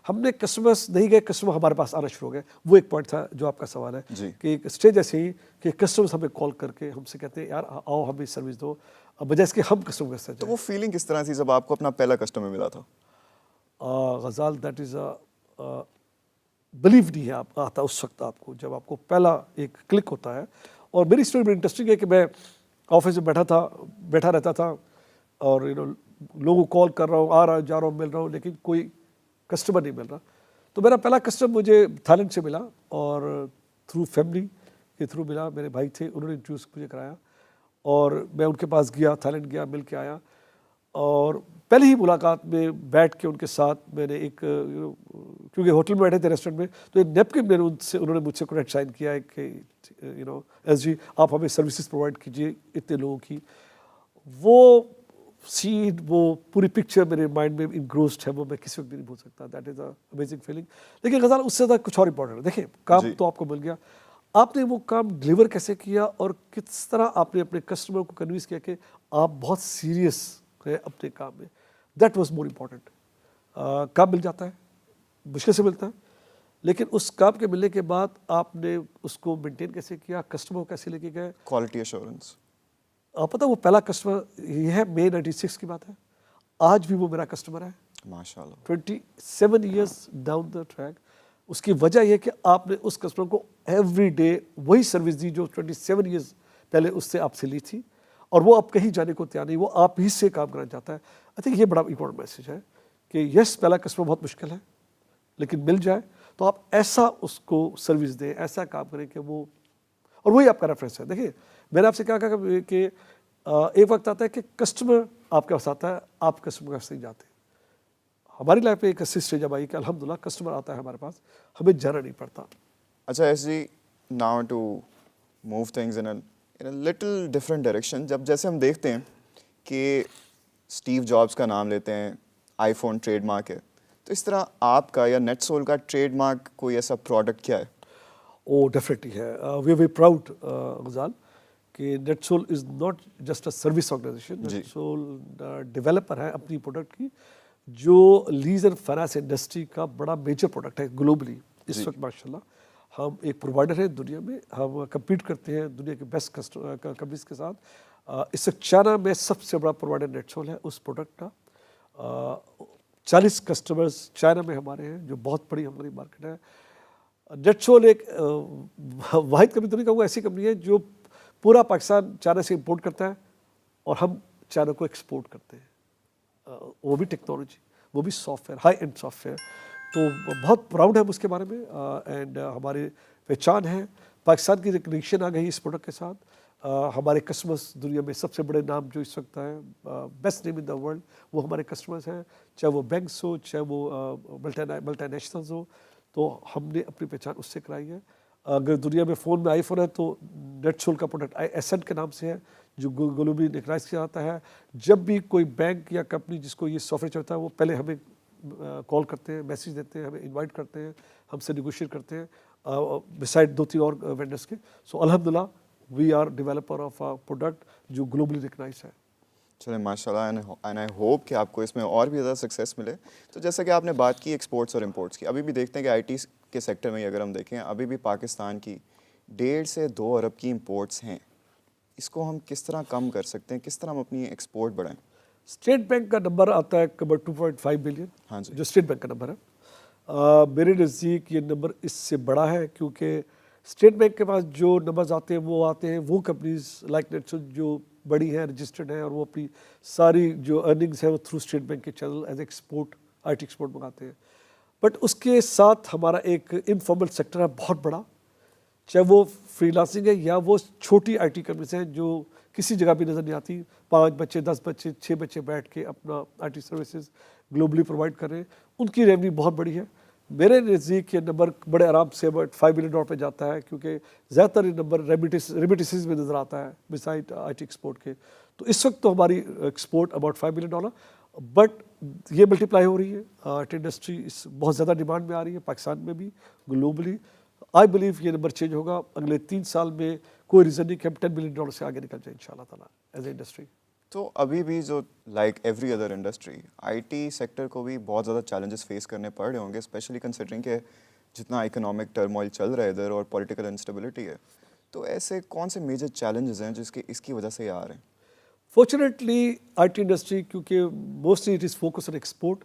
ہم نے کسٹمرز نہیں گئے، کسٹمر ہمارے پاس آنا شروع ہو گئے. وہ ایک پوائنٹ تھا جو آپ کا سوال ہے کہ ایک اسٹیج ایسے ہی کہ کسٹمرز ہمیں کال کر کے ہم سے کہتے ہیں یار آؤ ہمیں سروس دو، بجائے اس کے ہم کسٹمر کے ساتھ تو جائیں. وہ فیلنگ کس طرح تھی جب آپ کو اپنا پہلا کسٹمر ملا تھا؟ غزال دیٹ از بلیو نہیں ہے آپ آتا اس وقت آپ کو جب آپ کو پہلا ایک کلک ہوتا ہے. اور میری اسٹوری بڑی انٹرسٹنگ ہے کہ میں آفس میں بیٹھا رہتا تھا اور لوگوں کو کال کر رہا ہوں، آ رہا ہوں، جا رہا ہوں، مل رہا ہوں، لیکن کوئی کسٹمر نہیں مل رہا. تو میرا پہلا کسٹمر مجھے تھا لینڈ سے ملا اور تھرو فیملی کے تھرو ملا. میرے بھائی تھے، انہوں نے انٹروڈیوس مجھے کرایا اور میں ان کے پاس گیا، تھا لینڈ گیا، مل کے آیا. اور پہلی ہی ملاقات میں بیٹھ کے ان کے ساتھ میں نے ایک کیونکہ ہوٹل میں بیٹھے تھے ریسٹورینٹ میں، تو ایک نیپکن میں انہوں نے مجھ سے کانٹریکٹ سائن کیا ہے کہ ایس جی آپ ہمیں سروسز پرووائڈ کیجیے اتنے لوگوں کی. وہ سین، وہ پوری پکچر میرے مائنڈ میں انگروسڈ ہے، وہ میں کسی وقت بھی نہیں بھول سکتا. That is a amazing feeling. لیکن غزال اس سے زیادہ کچھ اور امپورٹنٹ ہے. دیکھیں کام تو آپ کو مل گیا، آپ نے وہ کام ڈلیور کیسے کیا اور کس طرح آپ نے اپنے کسٹمر کو کنوینس کیا کہ آپ بہت سیریس ہے اپنے کام میں. That was more important. کام مل جاتا ہے، مشکل سے ملتا ہے، لیکن اس کام کے ملنے کے بعد آپ نے اس کو مینٹین کیسے کیا، کسٹمر کو کیسے لے کے گئے. Quality assurance. آپ پتہ وہ پہلا کسٹمر یہ ہے مئی 96 کی بات ہے، آج بھی وہ میرا کسٹمر ہے ماشاء اللہ. 27 ایئرس ڈاؤن دا ٹریک. اس کی وجہ یہ کہ آپ نے اس کسٹمر کو ایوری ڈے وہی سروس دی جو 27 ایئرس پہلے اس سے آپ سے لی تھی، اور وہ اب کہیں جانے کو تیار نہیں، وہ آپ ہی سے کام کرنا چاہتا ہے. آئی تھنک یہ بڑا امپورٹنٹ میسج ہے کہ یس پہلا کسٹمر بہت مشکل ہے، لیکن مل جائے تو آپ ایسا اس کو سروس دیں، ایسا کام کریں کہ وہ، اور وہی آپ کا ریفرنس ہے. دیکھیے میں نے آپ سے کیا کہا کہ ایک وقت آتا ہے کہ کسٹمر آپ کے پاس آتا ہے، آپ کسٹمر کے پاس نہیں جاتے. ہماری لائف میں ایک ایسی اسٹیج اب آئی کہ الحمدللہ کسٹمر آتا ہے ہمارے پاس، ہمیں جانا نہیں پڑتا. اچھا ایس جی now to move things in a little different direction. جب جیسے ہم دیکھتے ہیں کہ اسٹیو جابس کا نام لیتے ہیں، آئی فون ٹریڈ مارک ہے، تو اس طرح آپ کا یا نیٹ سول کا ٹریڈ مارک کوئی ایسا پروڈکٹ کیا ہے؟ او ڈیفینیٹلی ہے. We are very proud Ghazal کہ NetSol is not just a service organization. NetSol developer ہے اپنی پروڈکٹ کی جو لیز اینڈ فائنانس انڈسٹری کا بڑا میجر پروڈکٹ ہے گلوبلی اس وقت. ماشاء اللہ ہم ایک پرووائڈر ہیں دنیا میں، ہم کمپیٹ کرتے ہیں دنیا کے بیسٹ کمپنیز کے ساتھ. اس وقت چائنا میں سب سے بڑا پرووائڈر نیٹ سول ہے اس پروڈکٹ کا. 40 کسٹمرز چائنا میں ہمارے ہیں جو بہت بڑی ہماری مارکیٹ ہے. نیٹ سول ایک واحد کمپنی تو نہیں کہوں گا، ایسی کمپنی ہے جو پورا پاکستان چائنا سے امپورٹ کرتا ہے اور ہم چائنا کو ایکسپورٹ کرتے ہیں. وہ بھی ٹیکنالوجی، وہ بھی soft where, high and soft where. تو بہت پراؤڈ ہے ہم اس کے بارے میں. اینڈ ہماری پہچان ہے، پاکستان کی ریکگنیشن آ گئی اس پروڈکٹ کے ساتھ. ہمارے کسٹمرز دنیا میں سب سے بڑے نام جو اس وقت ہیں، best name in the world, وہ ہمارے کسٹمرز ہیں، چاہے وہ بینکس ہو، چاہے وہ ملٹی نیشنلز ہو. تو ہم نے اپنی پہچان اس سے کرائی ہے. اگر دنیا میں فون میں آئی فون ہے تو نیٹ سول کا پروڈکٹ ایسنٹ کے نام سے ہے جو گلوبلی ریکگنائز کیا جاتا ہے. جب بھی کوئی بینک یا کمپنی جس کو یہ سافٹ ویئر چلتا ہے وہ پہلے ہمیں کال کرتے ہیں, میسیج دیتے ہیں, ہمیں انوائٹ کرتے ہیں, ہم سے نیگوشیٹ کرتے ہیں بسائڈ 2-3 اور وینڈرس کے. سو الحمدللہ we are developer of a product جو گلوبلی ریکگنائز ہے. چلیں ماشاء اللہ, اینڈ آئی ہوپ کہ آپ کو اس میں اور بھی زیادہ سکسیس ملے. تو جیسا کہ آپ نے بات کی ایکسپورٹس اور امپورٹس کی, ابھی بھی دیکھتے ہیں کہ آئی ٹی کے سیکٹر میں اگر ہم دیکھیں ابھی بھی پاکستان کی 1.5 سے 2 ارب کی امپورٹس ہیں. اس کو ہم کس طرح کم کر سکتے ہیں, کس طرح ہم اپنی ایکسپورٹ بڑھائیں؟ اسٹیٹ بینک کا نمبر آتا ہے قبر 2.5 بلین. ہاں جی, جو اسٹیٹ بینک کا نمبر ہے. میرے نزدیک یہ نمبر اس سے بڑا ہے کیونکہ اسٹیٹ بینک کے پاس جو نمبرز آتے ہیں وہ کمپنیز لائک جو بڑی ہیں, رجسٹرڈ ہیں, اور وہ اپنی ساری جو ارننگز ہیں وہ تھرو اسٹیٹ بینک کے channel as export I T export منگاتے ہیں. بٹ اس کے ساتھ ہمارا ایک انفارمل سیکٹر ہے بہت بڑا, چاہے وہ فری لانسنگ ہے یا وہ چھوٹی آئی ٹی کمپنیز ہیں جو کسی جگہ بھی نظر نہیں آتی. 5 بچے, 10 بچے, 6 بچے بیٹھ کے اپنا I T services globally provide کر رہے ہیں. ان کی ریونیو بہت بڑی ہے. میرے نزدیک یہ نمبر بڑے آرام سے اباؤٹ $5 بلین پہ جاتا ہے کیونکہ زیادہ تر یہ نمبر ریمیٹنسز میں نظر آتا ہے بسائڈ آئی ٹی ایکسپورٹ کے. تو اس وقت تو ہماری ایکسپورٹ اباؤٹ $5 بلین, بٹ یہ ملٹیپلائی ہو رہی ہے. آرٹ انڈسٹری اس بہت زیادہ ڈیمانڈ میں آ رہی ہے پاکستان میں بھی, گلوبلی. آئی بلیو یہ نمبر چینج ہوگا اگلے 3 سال میں. کوئی ریزن نہیں کہ ہم $10 بلین سے آگے نکل جائیں انشاءاللہ تعالیٰ ایز اے انڈسٹری. تو ابھی بھی جو like every other industry, I T sector کو بھی بہت زیادہ چیلنجز فیس کرنے پڑ رہے ہوں گے, اسپیشلی کنسیڈرنگ کہ جتنا اکنامک ٹرموائل چل رہا ہے ادھر اور پولیٹیکل انسٹیبلٹی ہے. تو ایسے کون سے میجر چیلنجز ہیں جو اس کی وجہ سے یہ آ رہے ہیں؟ فارچونیٹلی آئی ٹی انڈسٹری کیونکہ mostly it is focus on export,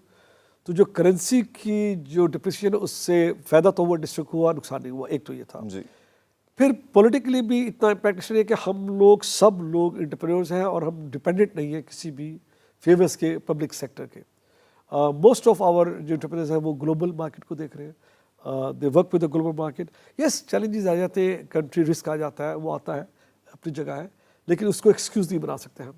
تو جو کرنسی کی جو ڈپریسیشن ہے اس سے فائدہ تو وہ انڈسٹری کو ہوا, نقصان نہیں ہوا. ایک تو یہ تھا. جی, پھر پولیٹیکلی بھی اتنا امپیکٹ ہے کہ ہم لوگ سب لوگ انٹرپرینورز ہیں اور ہم ڈپینڈنٹ نہیں ہیں کسی بھی فیورز کے پبلک سیکٹر کے. موسٹ آف آور جو انٹرپرینورز ہیں وہ گلوبل مارکیٹ کو دیکھ رہے ہیں. They work with the global market. Yes challenges آ جاتے ہیں, کنٹری رسک آ جاتا ہے, وہ آتا ہے, اپنی جگہ ہے, لیکن اس کو ایکسکیوز نہیں بنا سکتے ہم.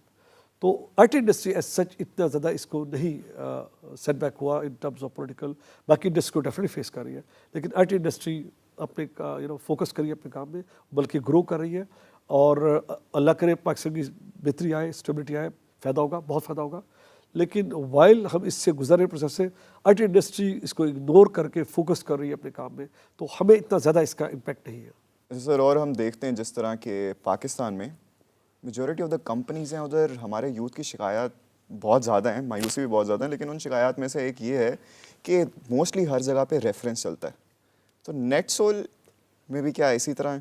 تو آئی ٹی انڈسٹری ایز سچ اتنا زیادہ اس کو نہیں سیٹ بیک ہوا ان ٹرمز آف پولیٹیکل. باقی انڈسٹری کو ڈیفینیٹلی فیس کر رہی ہے, لیکن آئی ٹی انڈسٹری اپنے فوکس کریے اپنے کام میں, بلکہ گرو کر رہی ہے. اور اللہ کرے پاکستان کی بہتری آئے, اسٹیبلٹی آئے, فائدہ ہوگا, بہت فائدہ ہوگا. لیکن وائل ہم اس سے گزر رہے پروسیس سے, آئی ٹی انڈسٹری اس کو اگنور کر کے فوکس کر رہی ہے اپنے کام میں, تو ہمیں اتنا زیادہ اس کا امپیکٹ نہیں ہے. سر, اور ہم دیکھتے ہیں جس طرح کہ پاکستان میں میجورٹی آف دا کمپنیز ہیں, ادھر ہمارے یوتھ کی شکایات بہت زیادہ ہیں, مایوسی بھی بہت زیادہ ہیں, لیکن ان شکایات میں سے ایک یہ ہے کہ موسٹلی ہر جگہ پہ ریفرنس چلتا ہے. تو نیٹ سول میں بھی کیا اسی طرح ہے؟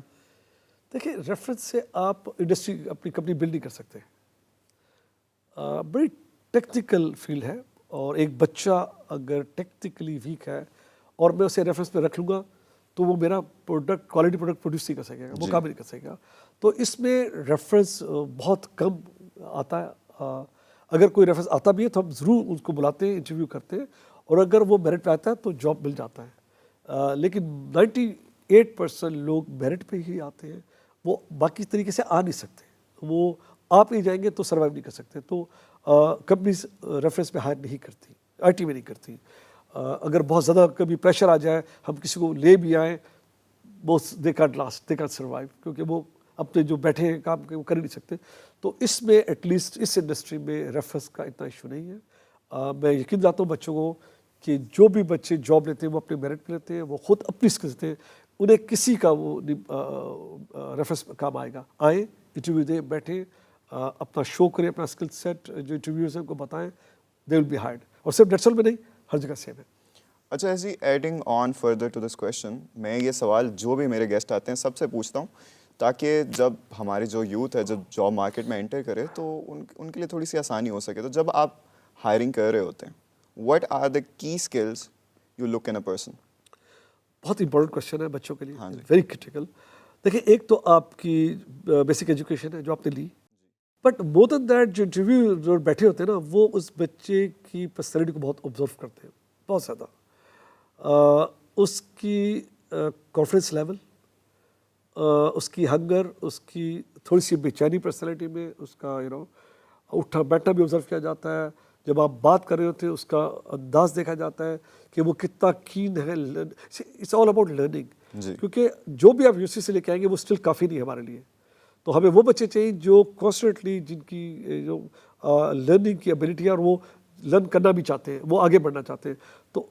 دیکھیں, ریفرنس سے آپ انڈسٹری اپنی کمپنی بلڈ نہیں کر سکتے. بڑی ٹیکنیکل فیلڈ ہے, اور ایک بچہ اگر ٹیکنیکلی ویک ہے اور میں اسے ریفرنس پہ رکھ لوں گا تو وہ میرا پروڈکٹ کوالٹی پروڈکٹ پروڈیوس نہیں کر سکے گا, وہ کام نہیں کر سکے گا. تو اس میں ریفرنس بہت کم آتا ہے. اگر کوئی ریفرنس آتا بھی ہے تو ہم ضرور اس کو بلاتے ہیں, انٹرویو کرتے ہیں, اور اگر وہ میرٹ پہ آتا ہے تو جاب مل جاتا ہے. لیکن 98% لوگ میرٹ پہ ہی آتے ہیں, وہ باقی طریقے سے آ نہیں سکتے. وہ آپ نہیں جائیں گے تو سروائیو نہیں کر سکتے. تو کمپنیز ریفرنس پہ ہائر نہیں کرتی, آئی ٹی میں نہیں کرتی. اگر بہت زیادہ کبھی پریشر آ جائے, ہم کسی کو لے بھی آئیں, وہ they can't last, they can't survive, کیونکہ وہ اپنے جو بیٹھے ہیں کام وہ کر ہی نہیں سکتے. تو اس میں ایٹ لیسٹ اس انڈسٹری میں ریفرنس کا اتنا ایشو نہیں ہے. میں یقین دلاتا ہوں بچوں کو کہ جو بھی بچے جاب لیتے ہیں وہ اپنے میرٹ پہ لیتے ہیں, وہ خود اپنی اسکل دیتے ہیں, انہیں کسی کا وہ ریفرنس کام آئے گا. آئیں, انٹرویو دیں, بیٹھیں, اپنا شو کریں, اپنا اسکل سیٹ جو انٹرویوز ہیں ان کو بتائیں, دے ول بی ہائرڈ. اور صرف نیٹسول میں نہیں, ہر جگہ سیم ہے. اچھا, ایسی adding on further to this question, میں یہ سوال جو بھی میرے گیسٹ آتے ہیں سب سے پوچھتا ہوں, تاکہ جب ہماری جو یوتھ ہے جب جاب مارکیٹ میں انٹر کرے تو ان کے لیے تھوڑی سی آسانی ہو سکے. تو جب آپ ہائرنگ کر رہے ہوتے ہیں, what are the key skills you look in a person? بہت امپورٹنٹ کویشچن ہے بچوں کے لیے, ویری کرٹیکل. دیکھیں, ایک تو آپ کی بیسک ایجوکیشن ہے جو آپ نے لی, بٹ مور دین دیٹ جو انٹرویو جو بیٹھے ہوتے ہیں نا, وہ اس بچے کی پرسنالٹی کو بہت آبزرو کرتے ہیں, بہت زیادہ. اس کی کانفیڈنس لیول, اس کی ہنگر, اس کی تھوڑی سی بے چینی پرسنالٹی میں, اس کا اٹھا بیٹھنا بھی آبزرو کیا جاتا ہے, جب آپ بات کر رہے ہوتے ہیں اس کا انداز دیکھا جاتا ہے کہ وہ کتنا کین ہے. It's all about learning. جی. کیونکہ جو بھی آپ یونیورسٹی سے لے کے آئیں گے وہ اسٹل کافی نہیں ہے ہمارے لیے. تو ہمیں وہ بچے چاہیے جو کانسٹنٹلی جن کی جو لرننگ کی ابیلٹی ہے اور وہ لرن کرنا بھی چاہتے ہیں, وہ آگے بڑھنا چاہتے ہیں. تو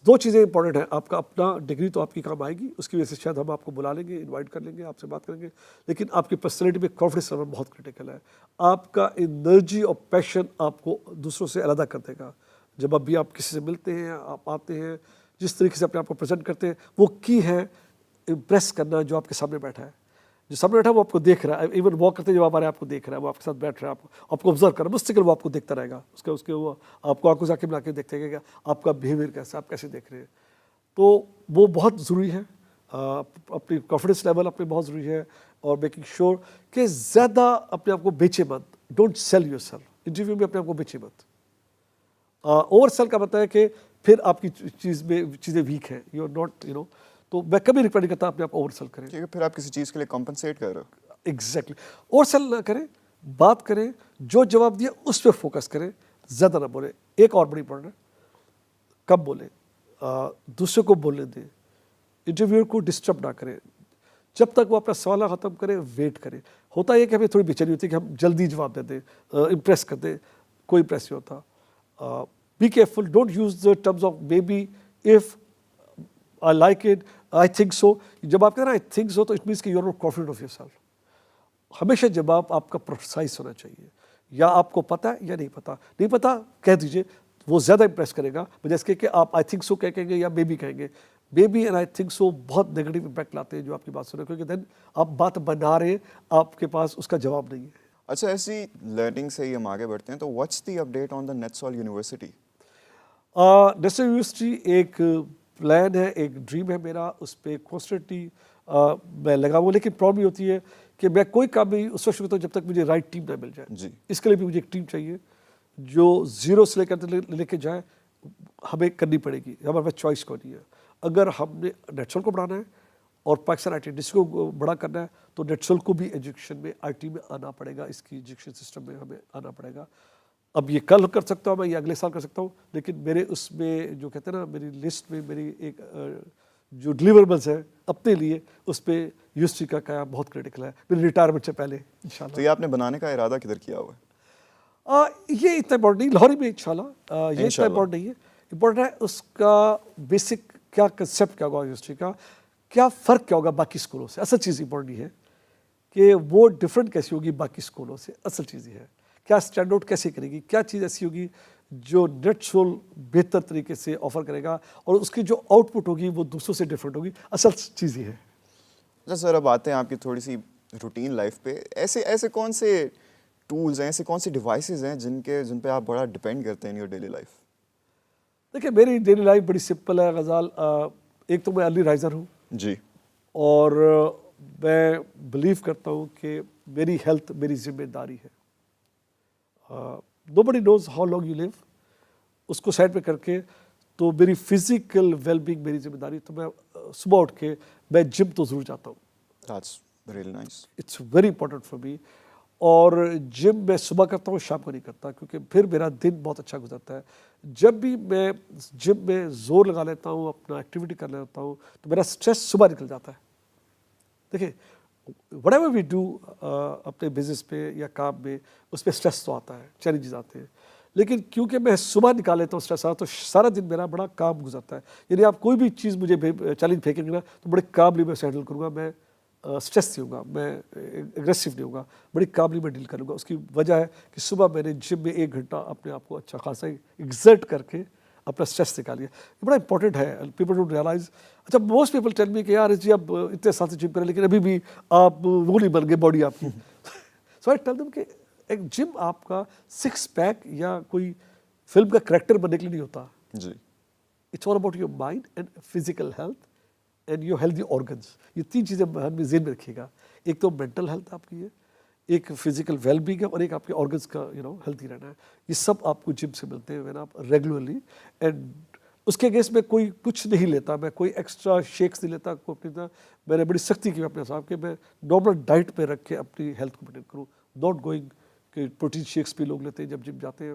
دو چیزیں امپورٹنٹ ہیں. آپ کا اپنا ڈگری تو آپ کی کام آئے گی, اس کی وجہ سے شاید ہم آپ کو بلا لیں گے, انوائٹ کر لیں گے, آپ سے بات کریں گے, لیکن آپ کی پرسنالٹی میں کانفیڈنس لیول بہت کرٹیکل ہے. آپ کا انرجی اور پیشن آپ کو دوسروں سے علیحدہ کر دے گا. جب اب بھی آپ کسی سے ملتے ہیں, آپ آتے ہیں, جس طریقے سے اپنے آپ کو پریزنٹ کرتے ہیں, وہ کی ہے امپریس کرنا جو آپ کے سامنے بیٹھا ہے. جو سامنے بیٹھا ہے وہ آپ کو دیکھ رہا ہے, ایون واک کرتے جب آپ آ رہے ہیں آپ کو دیکھ رہا ہے, وہ آپ کے ساتھ بیٹھ رہا ہے, آپ کو آبزرو کر رہا ہے, مستقل وہ آپ کو دیکھتا رہے گا. اس کے وہ آپ کو آنکھوں سے آنکھیں ملا کے دیکھتے گا کہ آپ کا بیہیویئر کیسا ہے, آپ کیسے دیکھ رہے ہیں. تو وہ بہت ضروری ہے. اپنی کانفیڈنس لیول اپنے بہت ضروری ہے, اور میکنگ شیور کہ زیادہ اپنے آپ کو بیچے مت. Don't sell your self. Interview میں اپنے آپ کو بیچے مت. اوور سیل کا مطلب ہے کہ پھر آپ کی چیزیں ویک ہیں, یو آر ناٹ تو میں کبھی ریکمینڈ نہیں کرتا اپنے آپ اوور سیل کریں. کیونکہ پھر آپ کسی چیز کے لیے کمپنسیٹ کر رہے ہو. ایگزیکٹلی. اوور سیل نہ کریں, بات کریں, جو جواب دیا اس پہ فوکس کریں, زیادہ نہ بولیں. ایک اور بڑی امپورٹنٹ ہے, کب بولیں, دوسرے کو بولنے دیں. انٹرویور کو ڈسٹرب نہ کریں. جب تک وہ اپنا سوال ختم کرے ویٹ کریں. ہوتا یہ کہ ہمیں تھوڑی بے چینی ہوتی ہے کہ ہم جلدی جواب دے دیں, امپریس کر دیں. کوئی امپریس نہیں ہوتا. Be careful, don't use the terms of maybe, if, I like it, I think so. جب آپ کہہ رہے ہیں آئی تھنک سو تو اٹ مینس کہ you are not confident of yourself. ہمیشہ جواب آپ کا پرسائز ہونا چاہیے. یا آپ کو پتہ ہے یا نہیں پتہ. نہیں پتہ کہہ دیجئے, وہ زیادہ امپریس کرے گا بجائے اس کے کہ آپ آئی تھنک سو کہیں گے یا مے بی کہیں گے. Maybe and I think so بہت نیگیٹو امپیکٹ لاتے ہیں جو آپ کی بات سن رہے ہیں, کیونکہ دین آپ بات بنا رہے ہیں, آپ کے پاس اس کا جواب نہیں ہے. اچھا, ایسی لرننگ سے ہی ہم آگے بڑھتے ہیں, تو what's the update on the Netsol university? National university ایک پلان ہے, ایک ڈریم ہے میرا, اس پہ کانسٹنٹلی میں لگا ہوا. لیکن پرابلم یہ ہوتی ہے کہ میں کوئی کام نہیں اس وقت کرتا ہوں جب تک مجھے رائٹ ٹیم نہ مل جائے. جی. اس کے لیے بھی مجھے ایک ٹیم چاہیے جو زیرو سے لے کے جائے. ہمیں کرنی پڑے گی, ہمارے پاس چوائس کو نہیں ہے. اگر ہم نے نیٹسول کو بڑھانا ہے اور پاکستان آئی ٹی انڈسٹری کو بڑا کرنا ہے تو نیٹسول کو بھی ایجوکیشن میں, آئی ٹی میں آنا پڑے گا. اس کی ایجوکیشن سسٹم میں ہمیں آنا پڑے گا. اب یہ کل کر سکتا ہوں میں, یہ اگلے سال کر سکتا ہوں, لیکن میرے اس میں جو کہتے ہیں نا, میری لسٹ میں میری ایک جو ڈلیوربلس ہے اپنے لیے, اس پہ یونیورسٹی کا قیام بہت کرٹیکل ہے میری ریٹائرمنٹ سے پہلے انشاءاللہ. تو یہ آپ نے بنانے کا ارادہ کدھر کیا ہوا ہے؟ یہ اتنا امپورٹنٹ نہیں, لاہور میں انشاءاللہ. یہ اتنا امپورٹنٹ نہیں ہے. امپورٹنٹ ہے اس کا بیسک کیا کنسیپٹ کیا ہوگا یونیورسٹی کا, کیا فرق کیا ہوگا باقی اسکولوں سے. اصل چیز امپورٹنٹ ہے کہ وہ ڈفرینٹ کیسی ہوگی باقی اسکولوں سے. اصل چیز یہ ہے کیا اسٹینڈ آؤٹ کیسے کرے گی, کیا چیز ایسی ہوگی جو نیٹسول بہتر طریقے سے آفر کرے گا, اور اس کی جو آؤٹ پٹ ہوگی وہ دوسروں سے ڈفرینٹ ہوگی. اصل چیز یہ ہے. اچھا سر, اب آتے ہیں آپ کی تھوڑی سی روٹین لائف پہ. ایسے کون سے ٹولز ہیں, ایسے کون سی ڈیوائسیز ہیں جن پہ آپ بڑا ڈپینڈ کرتے ہیں ان یور ڈیلی لائف؟ دیکھیں میری ڈیلی لائف بڑی سمپل ہے غزال. ایک تو میں ارلی رائزر ہوں جی, اور میں بلیو کرتا ہوں کہ میری ہیلتھ میری ذمہ داری ہے. نو بڈی نوز ہاؤ لانگ یو لیو, اس کو سائڈ پہ کر کے تو میری فزیکل ویل بینگ میری ذمہ داری. تو میں صبح اٹھ کے میں جم تو ضرور جاتا ہوں. That's really nice. It's very important for me. اور جم میں صبح کرتا ہوں, شام کو نہیں کرتا, کیونکہ پھر میرا دن بہت اچھا گزرتا ہے. جب بھی میں جم میں زور لگا لیتا ہوں, اپنا ایکٹیویٹی کر لیتا ہوں, تو میرا اسٹریس صبح نکل جاتا ہے. دیکھیں وٹ ایور وی ڈو اپنے بزنس پہ یا کام میں, اس پہ اسٹریس تو آتا ہے, چیلنجز آتے ہیں, لیکن کیونکہ میں صبح نکال لیتا ہوں اسٹریس تو سارا دن میرا بڑا کام گزرتا ہے. یعنی آپ کوئی بھی چیز مجھے چیلنج پھینکیں گے نا تو بڑے کاملی میں اسے ہینڈل کروں گا. میں اسٹریس نہیں ہوگا, میں اگریسو نہیں ہوگا, بڑی کاملی میں ڈیل کروں گا. اس کی وجہ ہے کہ صبح میں نے جم میں 1 گھنٹہ اپنے آپ کو اچھا خاصا ایگزرٹ کر کے اپنا اسٹریس نکالیا. یہ بڑا امپورٹنٹ ہے. People don't realize. اچھا موسٹ پیپل ٹیل می کہ یار جی اب اتنے سال سے جم کریں لیکن ابھی بھی آپ وہ نہیں بن گئے باڈی آپ کی. سو آئی ٹیل دیم کہ ایک جم آپ کا 6 پیک یا کوئی فلم کا کریکٹر بننے کے لیے نہیں ہوتا. جی, it's all about your mind and physical health and your healthy organs. یہ 3 چیزیں ہمیں ذہن میں رکھیے گا. ایک تو مینٹل ہیلتھ آپ کی ہے, ایک فزیکل ویل بینگ ہے, اور ایک آپ کے آرگنس کا ہیلتھی رہنا ہے. یہ سب آپ کو جم سے ملتے ہیں وین آپ ریگولرلی. اینڈ اس کے اگینسٹ میں کوئی کچھ نہیں لیتا, میں کوئی ایکسٹرا شیکس نہیں لیتا. میں نے بڑی سختی کی اپنے صاحب کہ میں نارمل ڈائٹ پہ رکھ کے اپنی ہیلتھ کو مینٹین کروں. ناٹ گوئنگ کہ پروٹین شیکس بھی لوگ لیتے ہیں جب جم جاتے ہیں,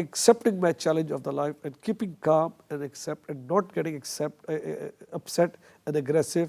accepting my challenge of the life and keeping calm and accept and not getting upset and aggressive.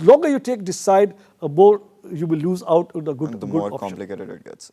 Longer you take decide, more you will lose out on the good And the good more option. complicated it gets.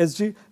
SG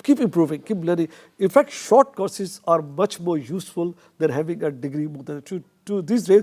keep improving, keep learning. In fact, short courses are much more useful than having a degree more than to these days,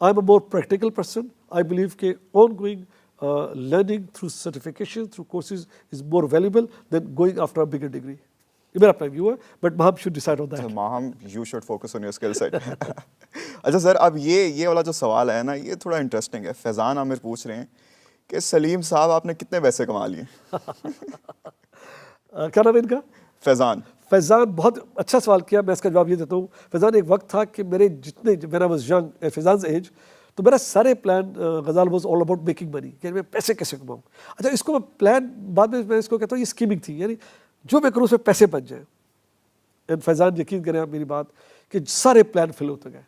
I'm a more practical person. I believe کہ ongoing learning through certification, through courses is more valuable than going after a bigger degree. یہ میرا اپنا view ہے, but Maham should decide on that. Maham you should focus on your skill set. اچھا sir, اب یہ والا جو سوال ہے نا, یہ تھوڑا انٹرسٹنگ ہے. فیضان عامر پوچھ رہے ہیں کہ سلیم صاحب آپ نے کتنے پیسے کما لیے؟ کیا نام ہے ان کا؟ فیضان. فیضان, بہت اچھا سوال کیا. میں اس کا جواب یہ دیتا ہوں. فیضان, ایک وقت تھا کہ میرے جتنے when I was young, Faizan's age, تو میرا سارے plan Ghazal was all about making money, کہ میں پیسے کیسے کماؤں. اچھا, اس کو میں پلان بعد میں اس کو کہتا ہوں یہ اسکیمنگ تھی, یعنی جو میں کروں اس میں پیسے بچ جائیں. اینڈ فیضان, یقین کریں آپ میری بات کہ سارے پلان فیل ہوتے گئے.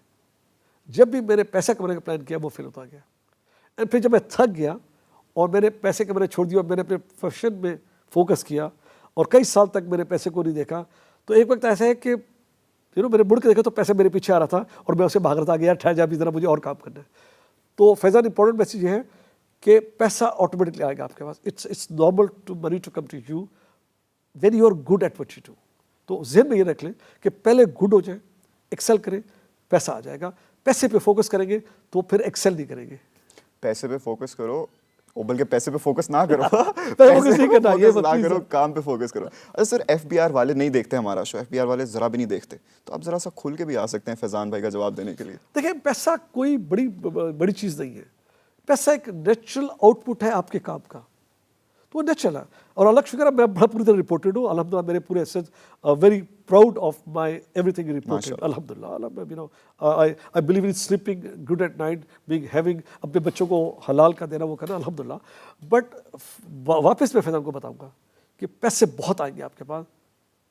جب بھی میں نے پیسہ کمانے کا پلان کیا وہ فیل ہوتا گیا. اینڈ پھر جب میں تھک گیا اور میں نے پیسے کمانا چھوڑ دیا اور میں نے اپنے پروفیشن میں فوکس کیا اور کئی سال تک میں نے پیسے کو نہیں دیکھا, تو ایک وقت ایسا ہے کہ میں نے مڑ کے دیکھا تو پیسے میرے پیچھے آ رہا تھا اور میں اسے بھاگ رہا تھا کہ یار ٹھہر جا, بھی ذرا مجھے اور کام کرنا ہے. تو فیضان, امپورٹنٹ میسیج یہ ہے کہ پیسہ آٹومیٹکلی آئے گا آپ کے پاس. It's normal to money to come to you when you are good at what you do. تو ذہن میں یہ رکھ لیں کہ پہلے گڈ ہو جائیں, ایکسل کریں, پیسہ آ جائے گا. پیسے پہ فوکس کریں گے تو پھر ایکسل نہیں کریں گے. پیسے پہ فوکس کرو, بلکہ پیسے پہ فوکس نہ کرو, فوکس نہیں کرنا, یہ نہ کرو, کام پہ فوکس کرو. اچھا سر, ایف بی آر والے نہیں دیکھتے ہمارا شو, ایف بی آر والے ذرا بھی نہیں دیکھتے, تو آپ ذرا سا کھل کے بھی آ سکتے ہیں فیضان بھائی کا جواب دینے کے لیے. دیکھیں, پیسہ کوئی بڑی چیز نہیں ہے. پیسہ ایک نیچرل آؤٹ پٹ ہے آپ کے کام کا, تو وہ نیچرل ہے. اور اللہ کا شکر ہے میں بڑا پوری طرح رپورٹڈ ہوں الحمد للہ. میرے پورے ایسے very proud of my everything reported الحمد للہ. I believe in sleeping good at night, being having, اپنے بچوں کو حلال کا دینا وہ کرنا الحمد للہ. بٹ واپس میں فیضان کو بتاؤں گا کہ پیسے بہت آئیں گے آپ کے پاس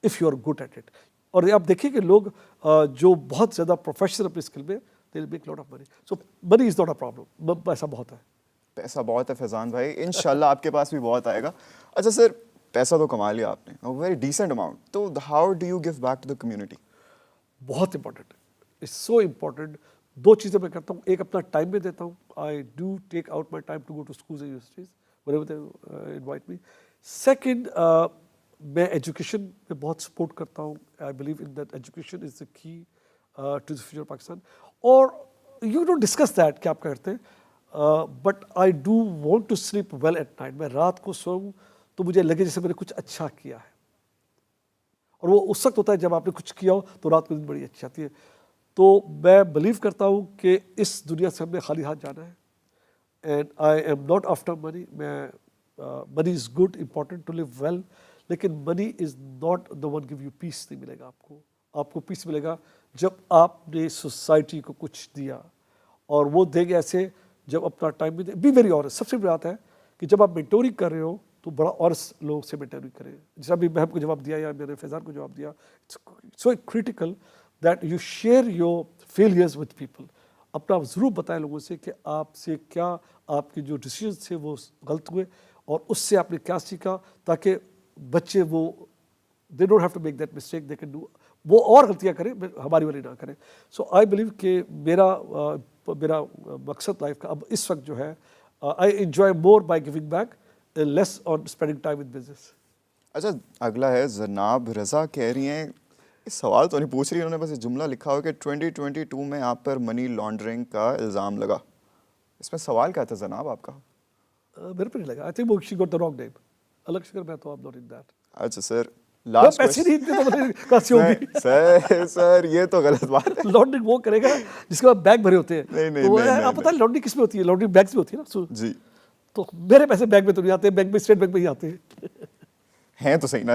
if you are good at it. اور آپ دیکھیے کہ لوگ جو بہت زیادہ پروفیشنل اپنی اسکل میں, they will make lot of money. So money is not a problem, پیسہ بہت ہے. پیسہ بہت ہے فیضان بھائی, انشاءاللہ آپ کے پاس بھی بہت آئے گا. اچھا سر, پیسہ تو کما لیا آپ نے, ویری ڈیسنٹ اماؤنٹ, تو how do you give back to the community? بہت امپورٹنٹ, اٹس سو امپورٹنٹ. دو چیزیں میں کرتا ہوں, ایک اپنا ٹائم میں دیتا ہوں. I do take out my time to go to schools and universities wherever they invite me. Second, میں ایجوکیشن میں بہت سپورٹ کرتا ہوں. I believe in that education is the key to the future Pakistan. اور you don't discuss that کہ آپ کیا کرتے ہیں, but I do want to sleep well at night. میں رات کو سوؤں تو مجھے لگے جیسے میں نے کچھ اچھا کیا ہے, اور وہ اس وقت ہوتا ہے جب آپ نے کچھ کیا ہو تو رات کو دن بڑی اچھی آتی ہے. تو میں بلیو کرتا ہوں کہ اس دنیا سے ہم نے خالی ہاتھ جانا ہے. And I am not after money. Money is good, important to live well, لیکن money is not the one give you peace. نہیں ملے گا آپ کو. آپ کو پیس ملے گا جب آپ نے سوسائٹی کو کچھ دیا, اور وہ دیں گے ایسے جب اپنا ٹائم بھی دے. Be very honest. سب سے بڑی بات ہے کہ جب آپ مینٹورنگ کر رہے ہو تو بڑا آنیسٹ لوگوں سے مینٹورنگ کریں. جیسا ابھی محب کو جواب دیا یا میں نے فیضان کو جواب دیا, so critical that you share your failures with people. اپنا ضرور بتائیں لوگوں سے کہ آپ سے کیا, آپ کے جو ڈیسیژنس تھے وہ غلط ہوئے اور اس سے آپ نے کیا سیکھا, تاکہ بچے وہ they don't have to make that mistake, they can do, وہ اور غلطیاں کریں, ہماری والی نہ کریں. سو آئی بلیو کہ میرا مقصد لائف کا اب اس وقت جو ہے, I enjoy more by giving back, less on spending time with business. اچھا, اگلا ہے زناب رضا, کہہ رہی ہیں, اس سوال تو نہیں پوچھ رہی, انہوں نے بس ایک جملہ لکھا ہو کہ 2022 میں آپ پر منی لانڈرنگ کا الزام لگا. اس میں سوال کیا تھا جناب آپ کا؟ میرے پہ نہیں لگا. I think she got the wrong name. اللہ کا شکر میں تو آپ ناٹ ان دیٹ. اچھا سر, لاسٹ پیسے نہیں دیتے کہاں سے ہوگی؟ سر یہ تو غلط بات ہے. لانڈرنگ وہ کرے گا جس کے بعد بیگ بھرے ہوتے ہیں. نہیں, آپ پتہ ہے لانڈرنگ کس میں ہوتی ہے؟ لانڈرنگ بیگس میں ہوتی ہے نا. جی, تو میرے پیسے بیگ میں تو نہیں آتے, بینک میں, اسٹیٹ بینک میں ہی آتے ہیں تو صحیح نہ.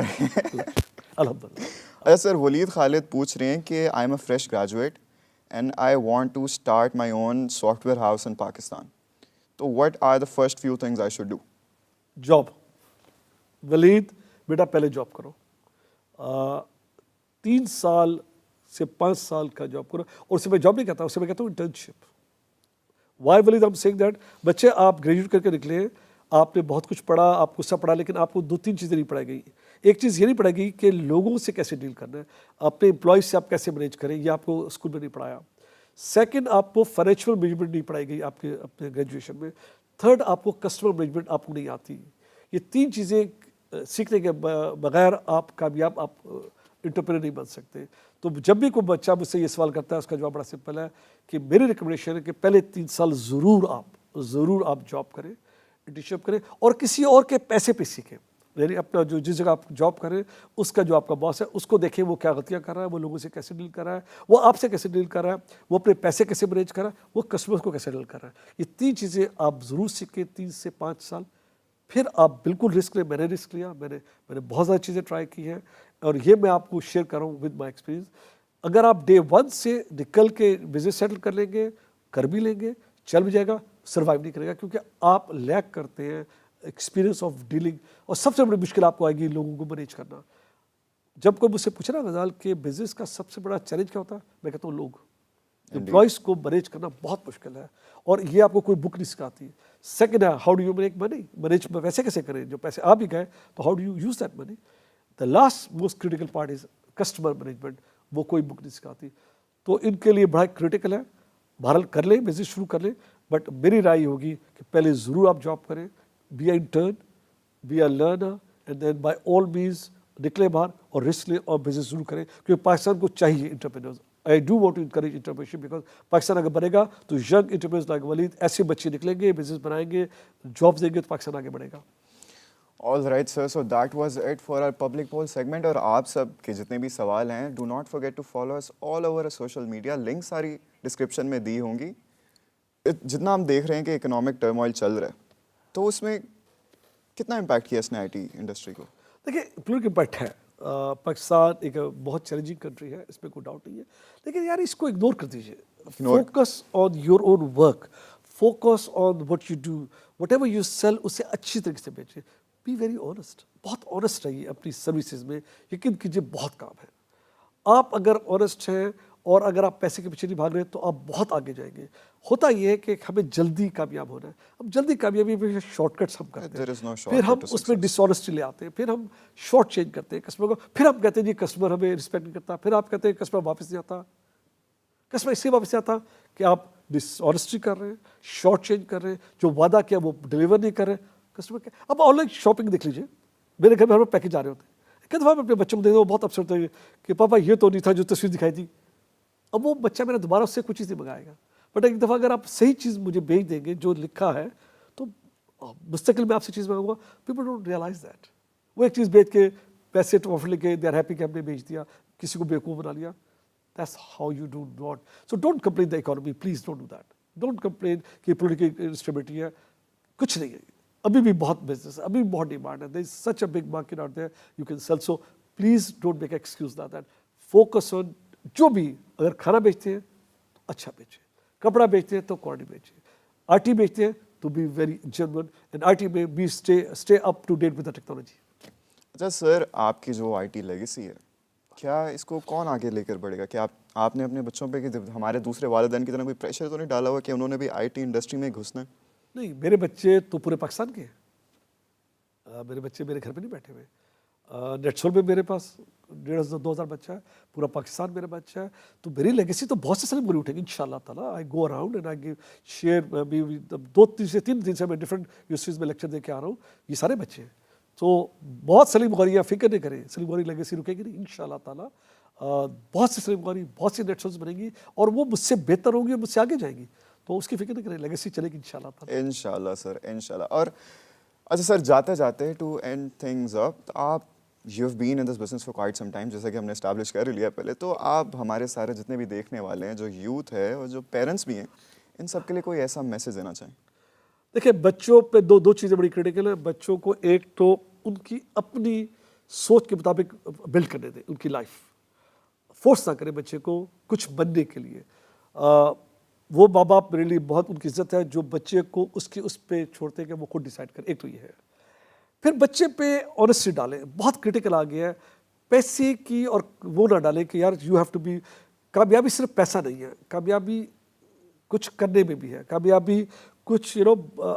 الحمدللہ. اچھا سر, ولید خالد پوچھ رہے ہیں کہ I am a fresh graduate and I want to start my own software house in Pakistan, تو what are the first few things I should do? Job. Walid بیٹا پہلے جاب کرو, 3 سال سے 5 سال کا جاب کرو. اور اسے میں جاب نہیں کہتا, اسے میں کہتا ہوں internship. Why Walid I am seeing that? بچے آپ گریجویٹ کر کے نکلے, آپ نے بہت کچھ پڑھا, آپ کو سب پڑھا, لیکن آپ کو 2-3 چیزیں نہیں پڑھائی گئی. ایک چیز یہ نہیں پڑھائی گئی کہ لوگوں سے کیسے ڈیل کرنا ہے, اپنے امپلائیز سے آپ کیسے مینیج کریں, یہ آپ کو اسکول میں نہیں پڑھایا. سیکنڈ, آپ کو فائنینشیل مینجمنٹ نہیں پڑھائی گئی آپ کے اپنے گریجویشن میں. تھرڈ, آپ کو کسٹمر مینجمنٹ آپ کو نہیں آتی. یہ 3 چیزیں سیکھنے کے بغیر آپ کامیاب آپ انٹرپرینر نہیں بن سکتے. تو جب بھی کوئی بچہ مجھ سے یہ سوال کرتا ہے اس کا جواب بڑا سمپل ہے کہ میری ریکمنڈیشن ہے کہ پہلے 3 سال ضرور آپ جاب کریں, انٹرنشپ کریں اور کسی اور کے پیسے پہ سیکھیں. یعنی اپنا جو جس جگہ آپ جاب کریں اس کا جو آپ کا باس ہے اس کو دیکھیں وہ کیا غلطیاں کر رہا ہے, وہ لوگوں سے کیسے ڈیل کر رہا ہے, وہ آپ سے کیسے ڈیل کر رہا ہے, وہ اپنے پیسے کیسے مینیج کر رہا ہے, وہ کسٹمرز کو کیسے ڈیل کر رہا ہے. یہ 3 چیزیں آپ ضرور سیکھیں 3 سے 5 سال. پھر آپ بالکل رسک لیں. میں نے رسک لیا, میں نے بہت زیادہ چیزیں ٹرائی کی ہیں اور یہ میں آپ کو شیئر کر رہا ہوں ود مائی ایکسپیرینس. اگر آپ ڈے 1 سے نکل کے بزنس سیٹل کر لیں گے, کر بھی لیں گے, چل بھی جائے گا, سروائیو نہیں کرے گا کیونکہ آپ لیک کرتے ہیں ایکسپیرینس آف ڈیلنگ. اور سب سے بڑی مشکل آپ کو آئے گی لوگوں کو مینیج کرنا. جب کوئی مجھ سے پوچھے نا غزال کہ بزنس کا سب سے بڑا چیلنج کیا ہوتا ہے, میں کہتا ہوں لوگ. امپلائز کو مینیج کرنا بہت مشکل ہے اور یہ آپ کو کوئی بک نہیں سکھاتی. سیکنڈ ہے how do you make money, manage پیسے کیسے کریں, جو پیسے آپ ہی گئے تو how do you use that money. The last most critical part is customer management, وہ کوئی بک نہیں سکھاتی. تو ان کے لیے بڑا کریٹیکل ہے. بہرحال کر لیں, بزنس شروع کر لیں, بٹ میری رائے ہوگی کہ پہلے ضرور آپ جاب کریں, be a intern, be a learner, and then by all means نکلے باہر اور رسک لیں اور بزنس ضرور کریں کیونکہ پاکستان کو چاہیے انٹرپرینرز. I do want to encourage entrepreneurship because Pakistan اگر بنے گا تو ینگ انٹرپرینرز لائک ولید ایسے بچے نکلیں گے, بزنس بنائیں گے, جابس دیں گے تو پاکستان آگے بڑھے گا. All right, sir. So that was it for our public poll segment. اور آپ سب کے جتنے بھی سوال ہیں do not forget to follow us all over our social media. Link ساری ڈسکرپشن میں دی ہوں گی. جتنا ہم دیکھ رہے ہیں کہ اکنامک ٹرموائل چل رہا ہے تو اس میں کتنا امپیکٹ کیا اس نے آئی ٹی انڈسٹری کو؟ دیکھیے پولیٹیکل امپیکٹ ہے. پاکستان ایک بہت چیلنجنگ کنٹری ہے, اس میں کوئی ڈاؤٹ نہیں ہے, لیکن یار اس کو اگنور کر دیجیے. Focus on your own work, focus on what you do, whatever you sell اسے اچھی طریقے سے بیچے. بی ویری آنیسٹ, بہت آنیسٹ رہیے اپنی سروسز میں. یقین کیجیے بہت کام ہے. آپ اگر آنیسٹ ہیں اور اگر آپ پیسے کے پیچھے نہیں بھاگ رہے تو آپ بہت آگے جائیں گے. ہوتا یہ ہے کہ ہمیں جلدی کامیاب ہونا ہے. اب جلدی کامیابی میں شارٹ کٹس ہم کرتے ہیں, پھر ہم اس میں ڈس آنیسٹی لے آتے ہیں, پھر ہم شارٹ چینج کرتے ہیں کسٹمر کو, پھر ہم کہتے ہیں جی کسٹمر ہمیں رسپیکٹ نہیں کرتا, پھر آپ کہتے ہیں کسٹمر واپس نہیں آتا. کسٹمر اس لیے واپس نہیں آتا کہ آپ ڈس آنیسٹی کر رہے ہیں, شارٹ چینج کر رہے ہیں, جو وعدہ کیا وہ ڈلیور نہیں کر رہے کسٹمر کے. اب آن لائن شاپنگ دیکھ لیجیے, میرے گھر میں ہمیں پیکج آ رہے ہوتے ہیں, کئی دفعہ میں اپنے بچوں کو دے دوں بہت اپسٹ ہوتے ہیں کہ پاپا یہ تو نہیں تھا جو تصویر دکھائی تھی. اب وہ بچہ میرا دوبارہ اس سے کچھ چیز نہیں منگائے گا. بٹ ایک دفعہ اگر آپ صحیح چیز مجھے بھیج دیں گے جو لکھا ہے تو مستقل میں آپ سے چیز منگاؤں گا. People don't realise that. وہ ایک چیز بیچ کے پیسے ٹرافٹ لے کے دے آر ہیپی کہ ہم نے بیچ دیا, کسی کو بیوقوف بنا لیا. That's how you do not. So don't complain the economy, please don't do that. Don't complain کہ پولیٹیکل انسٹیبلٹی ہے, کچھ نہیں ہے. ابھی بھی بہت بزنس ہے, ابھی بھی بہت ڈیمانڈ ہے. There is such a big market out there you can sell. So please don't make excuse that. Focus on جو بھی, اگر کھانا بیچتے ہیں تو اچھا بیچیں, کپڑا بیچتے ہیں تو کوالٹی بیچیں, آئی ٹی بیچتے ہیں تو be very genuine, and I T میں be stay up to date with the technology. اچھا سر, آپ کی جو آئی ٹی لیگیسی ہے کیا اس کو کون آگے لے کر بڑھے گا؟ کیا آپ نے اپنے بچوں پہ کہ ہمارے دوسرے والدین کی طرح کوئی پریشر تو نہیں ڈالا ہوا کہ انہوں نے بھی آئی ٹی انڈسٹری میں گھسنا ہے؟ نہیں, میرے بچے تو پورے پاکستان کے ہیں. میرے بچے میرے گھر پہ نہیں بیٹھے ہوئے. نیٹسول میں میرے پاس 1,500-2,000 بچہ ہے, پورا پاکستان میرا بچہ ہے. تو میری لیگیسی تو بہت سے سلیم گولی اٹھے گی ان شاء اللہ تعالیٰ. I go around and I share. 2-3 دن سے میں ڈفرینٹ یونیورسٹیز میں لیکچر دے کے آ رہا ہوں. یہ سارے بچے ہیں. تو بہت سلیم غوری, فکر نہیں کریں, سلیم غوری لیگیسی رکے گی نہیں ان شاء اللہ تعالیٰ. بہت سی سلیم غوری, بہت سی نیٹسولز بنیں گی اور وہ مجھ سے بہتر ہوں گی اور مجھ سے آگے جائیں گی. تو اس کی فکر نہیں کریں, لیگیسی چلے گی ان شاء اللہ تعالیٰ. ان شاء اللہ سر, ان شاء اللہ. اور اچھا سر, جاتے جاتے ٹو اینڈ تھنگز اپ, آپ you have been in this business for quite some time, جیسا کہ ہم نے اسٹیبلش کر لیا پہلے. تو آپ ہمارے سارے جتنے بھی دیکھنے والے ہیں, جو یوتھ ہے اور جو پیرنٹس بھی ہیں, ان سب کے لیے کوئی ایسا میسج دینا چاہیں؟ دیکھیں بچوں پہ دو چیزیں بڑی کریٹیکل ہیں. بچوں کو ایک تو ان کی اپنی سوچ کے مطابق بلڈ کرنے دیں, ان کی لائف فورس نہ کریں بچے کو کچھ بننے کے لیے. وہ ماں باپ میرے لیے بہت ان کی عزت ہے جو بچے کو اس پہ چھوڑتے ہیں کہ وہ خود ڈیسائیڈ کرے. ایک تو یہ ہے. پھر بچے پہ آنیسٹی ڈالیں, بہت کریٹیکل آ گیا ہے. پیسے کی اور وہ نہ ڈالیں کہ یار یو ہیو ٹو بی. کامیابی صرف پیسہ نہیں ہے, کامیابی کچھ کرنے میں بھی ہے, کامیابی کچھ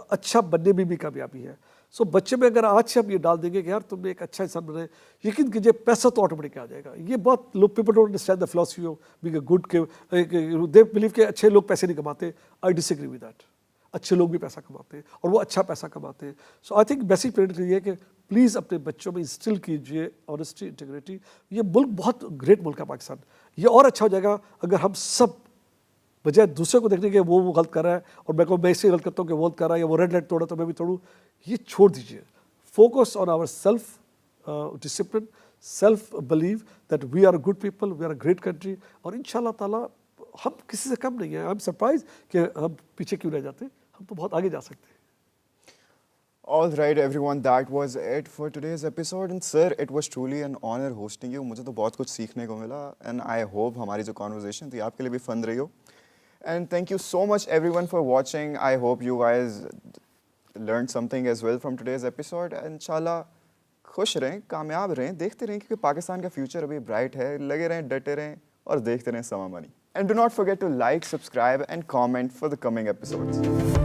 اچھا بننے میں بھی کامیابی ہے. سو بچے میں اگر آج سے ہم یہ ڈال دیں گے کہ یار تم نے ایک اچھا انسان بنے, یقین کیجیے پیسہ تو آٹومیٹک آ جائے گا. یہ بہت لوگ people don't understand the philosophy of being a good, they believe کہ اچھے لوگ پیسے نہیں کماتے. آئی ڈس ایگری ود دیٹ. اچھے لوگ بھی پیسہ کماتے ہیں اور وہ اچھا پیسہ کماتے ہیں. سو آئی تھنک بیسک پرنٹ یہ ہے کہ پلیز اپنے بچوں میں انسٹل کیجیے آنیسٹی انٹیگریٹی. یہ ملک بہت گریٹ ملک ہے پاکستان. یہ اور اچھا ہو جائے گا اگر ہم سب بجائے دوسرے کو دیکھنے کے وہ غلط کر رہا ہے اور میں اس سے غلط کرتا ہوں کہ وہ غلط کر رہا ہے یا وہ ریڈ لائٹ توڑا تو میں بھی توڑوں, یہ چھوڑ دیجیے. Focus on our self discipline, self believe that we are good people, we are a great country, اور ان شاء اللہ تعالیٰ ہم کسی سے کم نہیں ہیں. آئی ایم سرپرائز کہ ہم پیچھے کیوں رہ جاتے, ہم تو بہت آگے جا سکتے ہیں. All right, everyone, that was it for today's episode. And sir, it was truly an honor hosting you. مجھے تو بہت کچھ سیکھنے کو ملا, and I hope ہماری جو conversation تھی آپ کے لیے بھی fun رہی ہو. And thank you so much everyone for watching. I hope you guys learned something as well from today's episode. انشاءاللہ خوش رہیں, کامیاب رہیں, دیکھتے رہیں کیونکہ پاکستان کا فیوچر ابھی برائٹ ہے. لگے رہیں, ڈٹے رہیں اور دیکھتے رہیں سما منی. And do not forget to like, subscribe and comment for the coming episodes.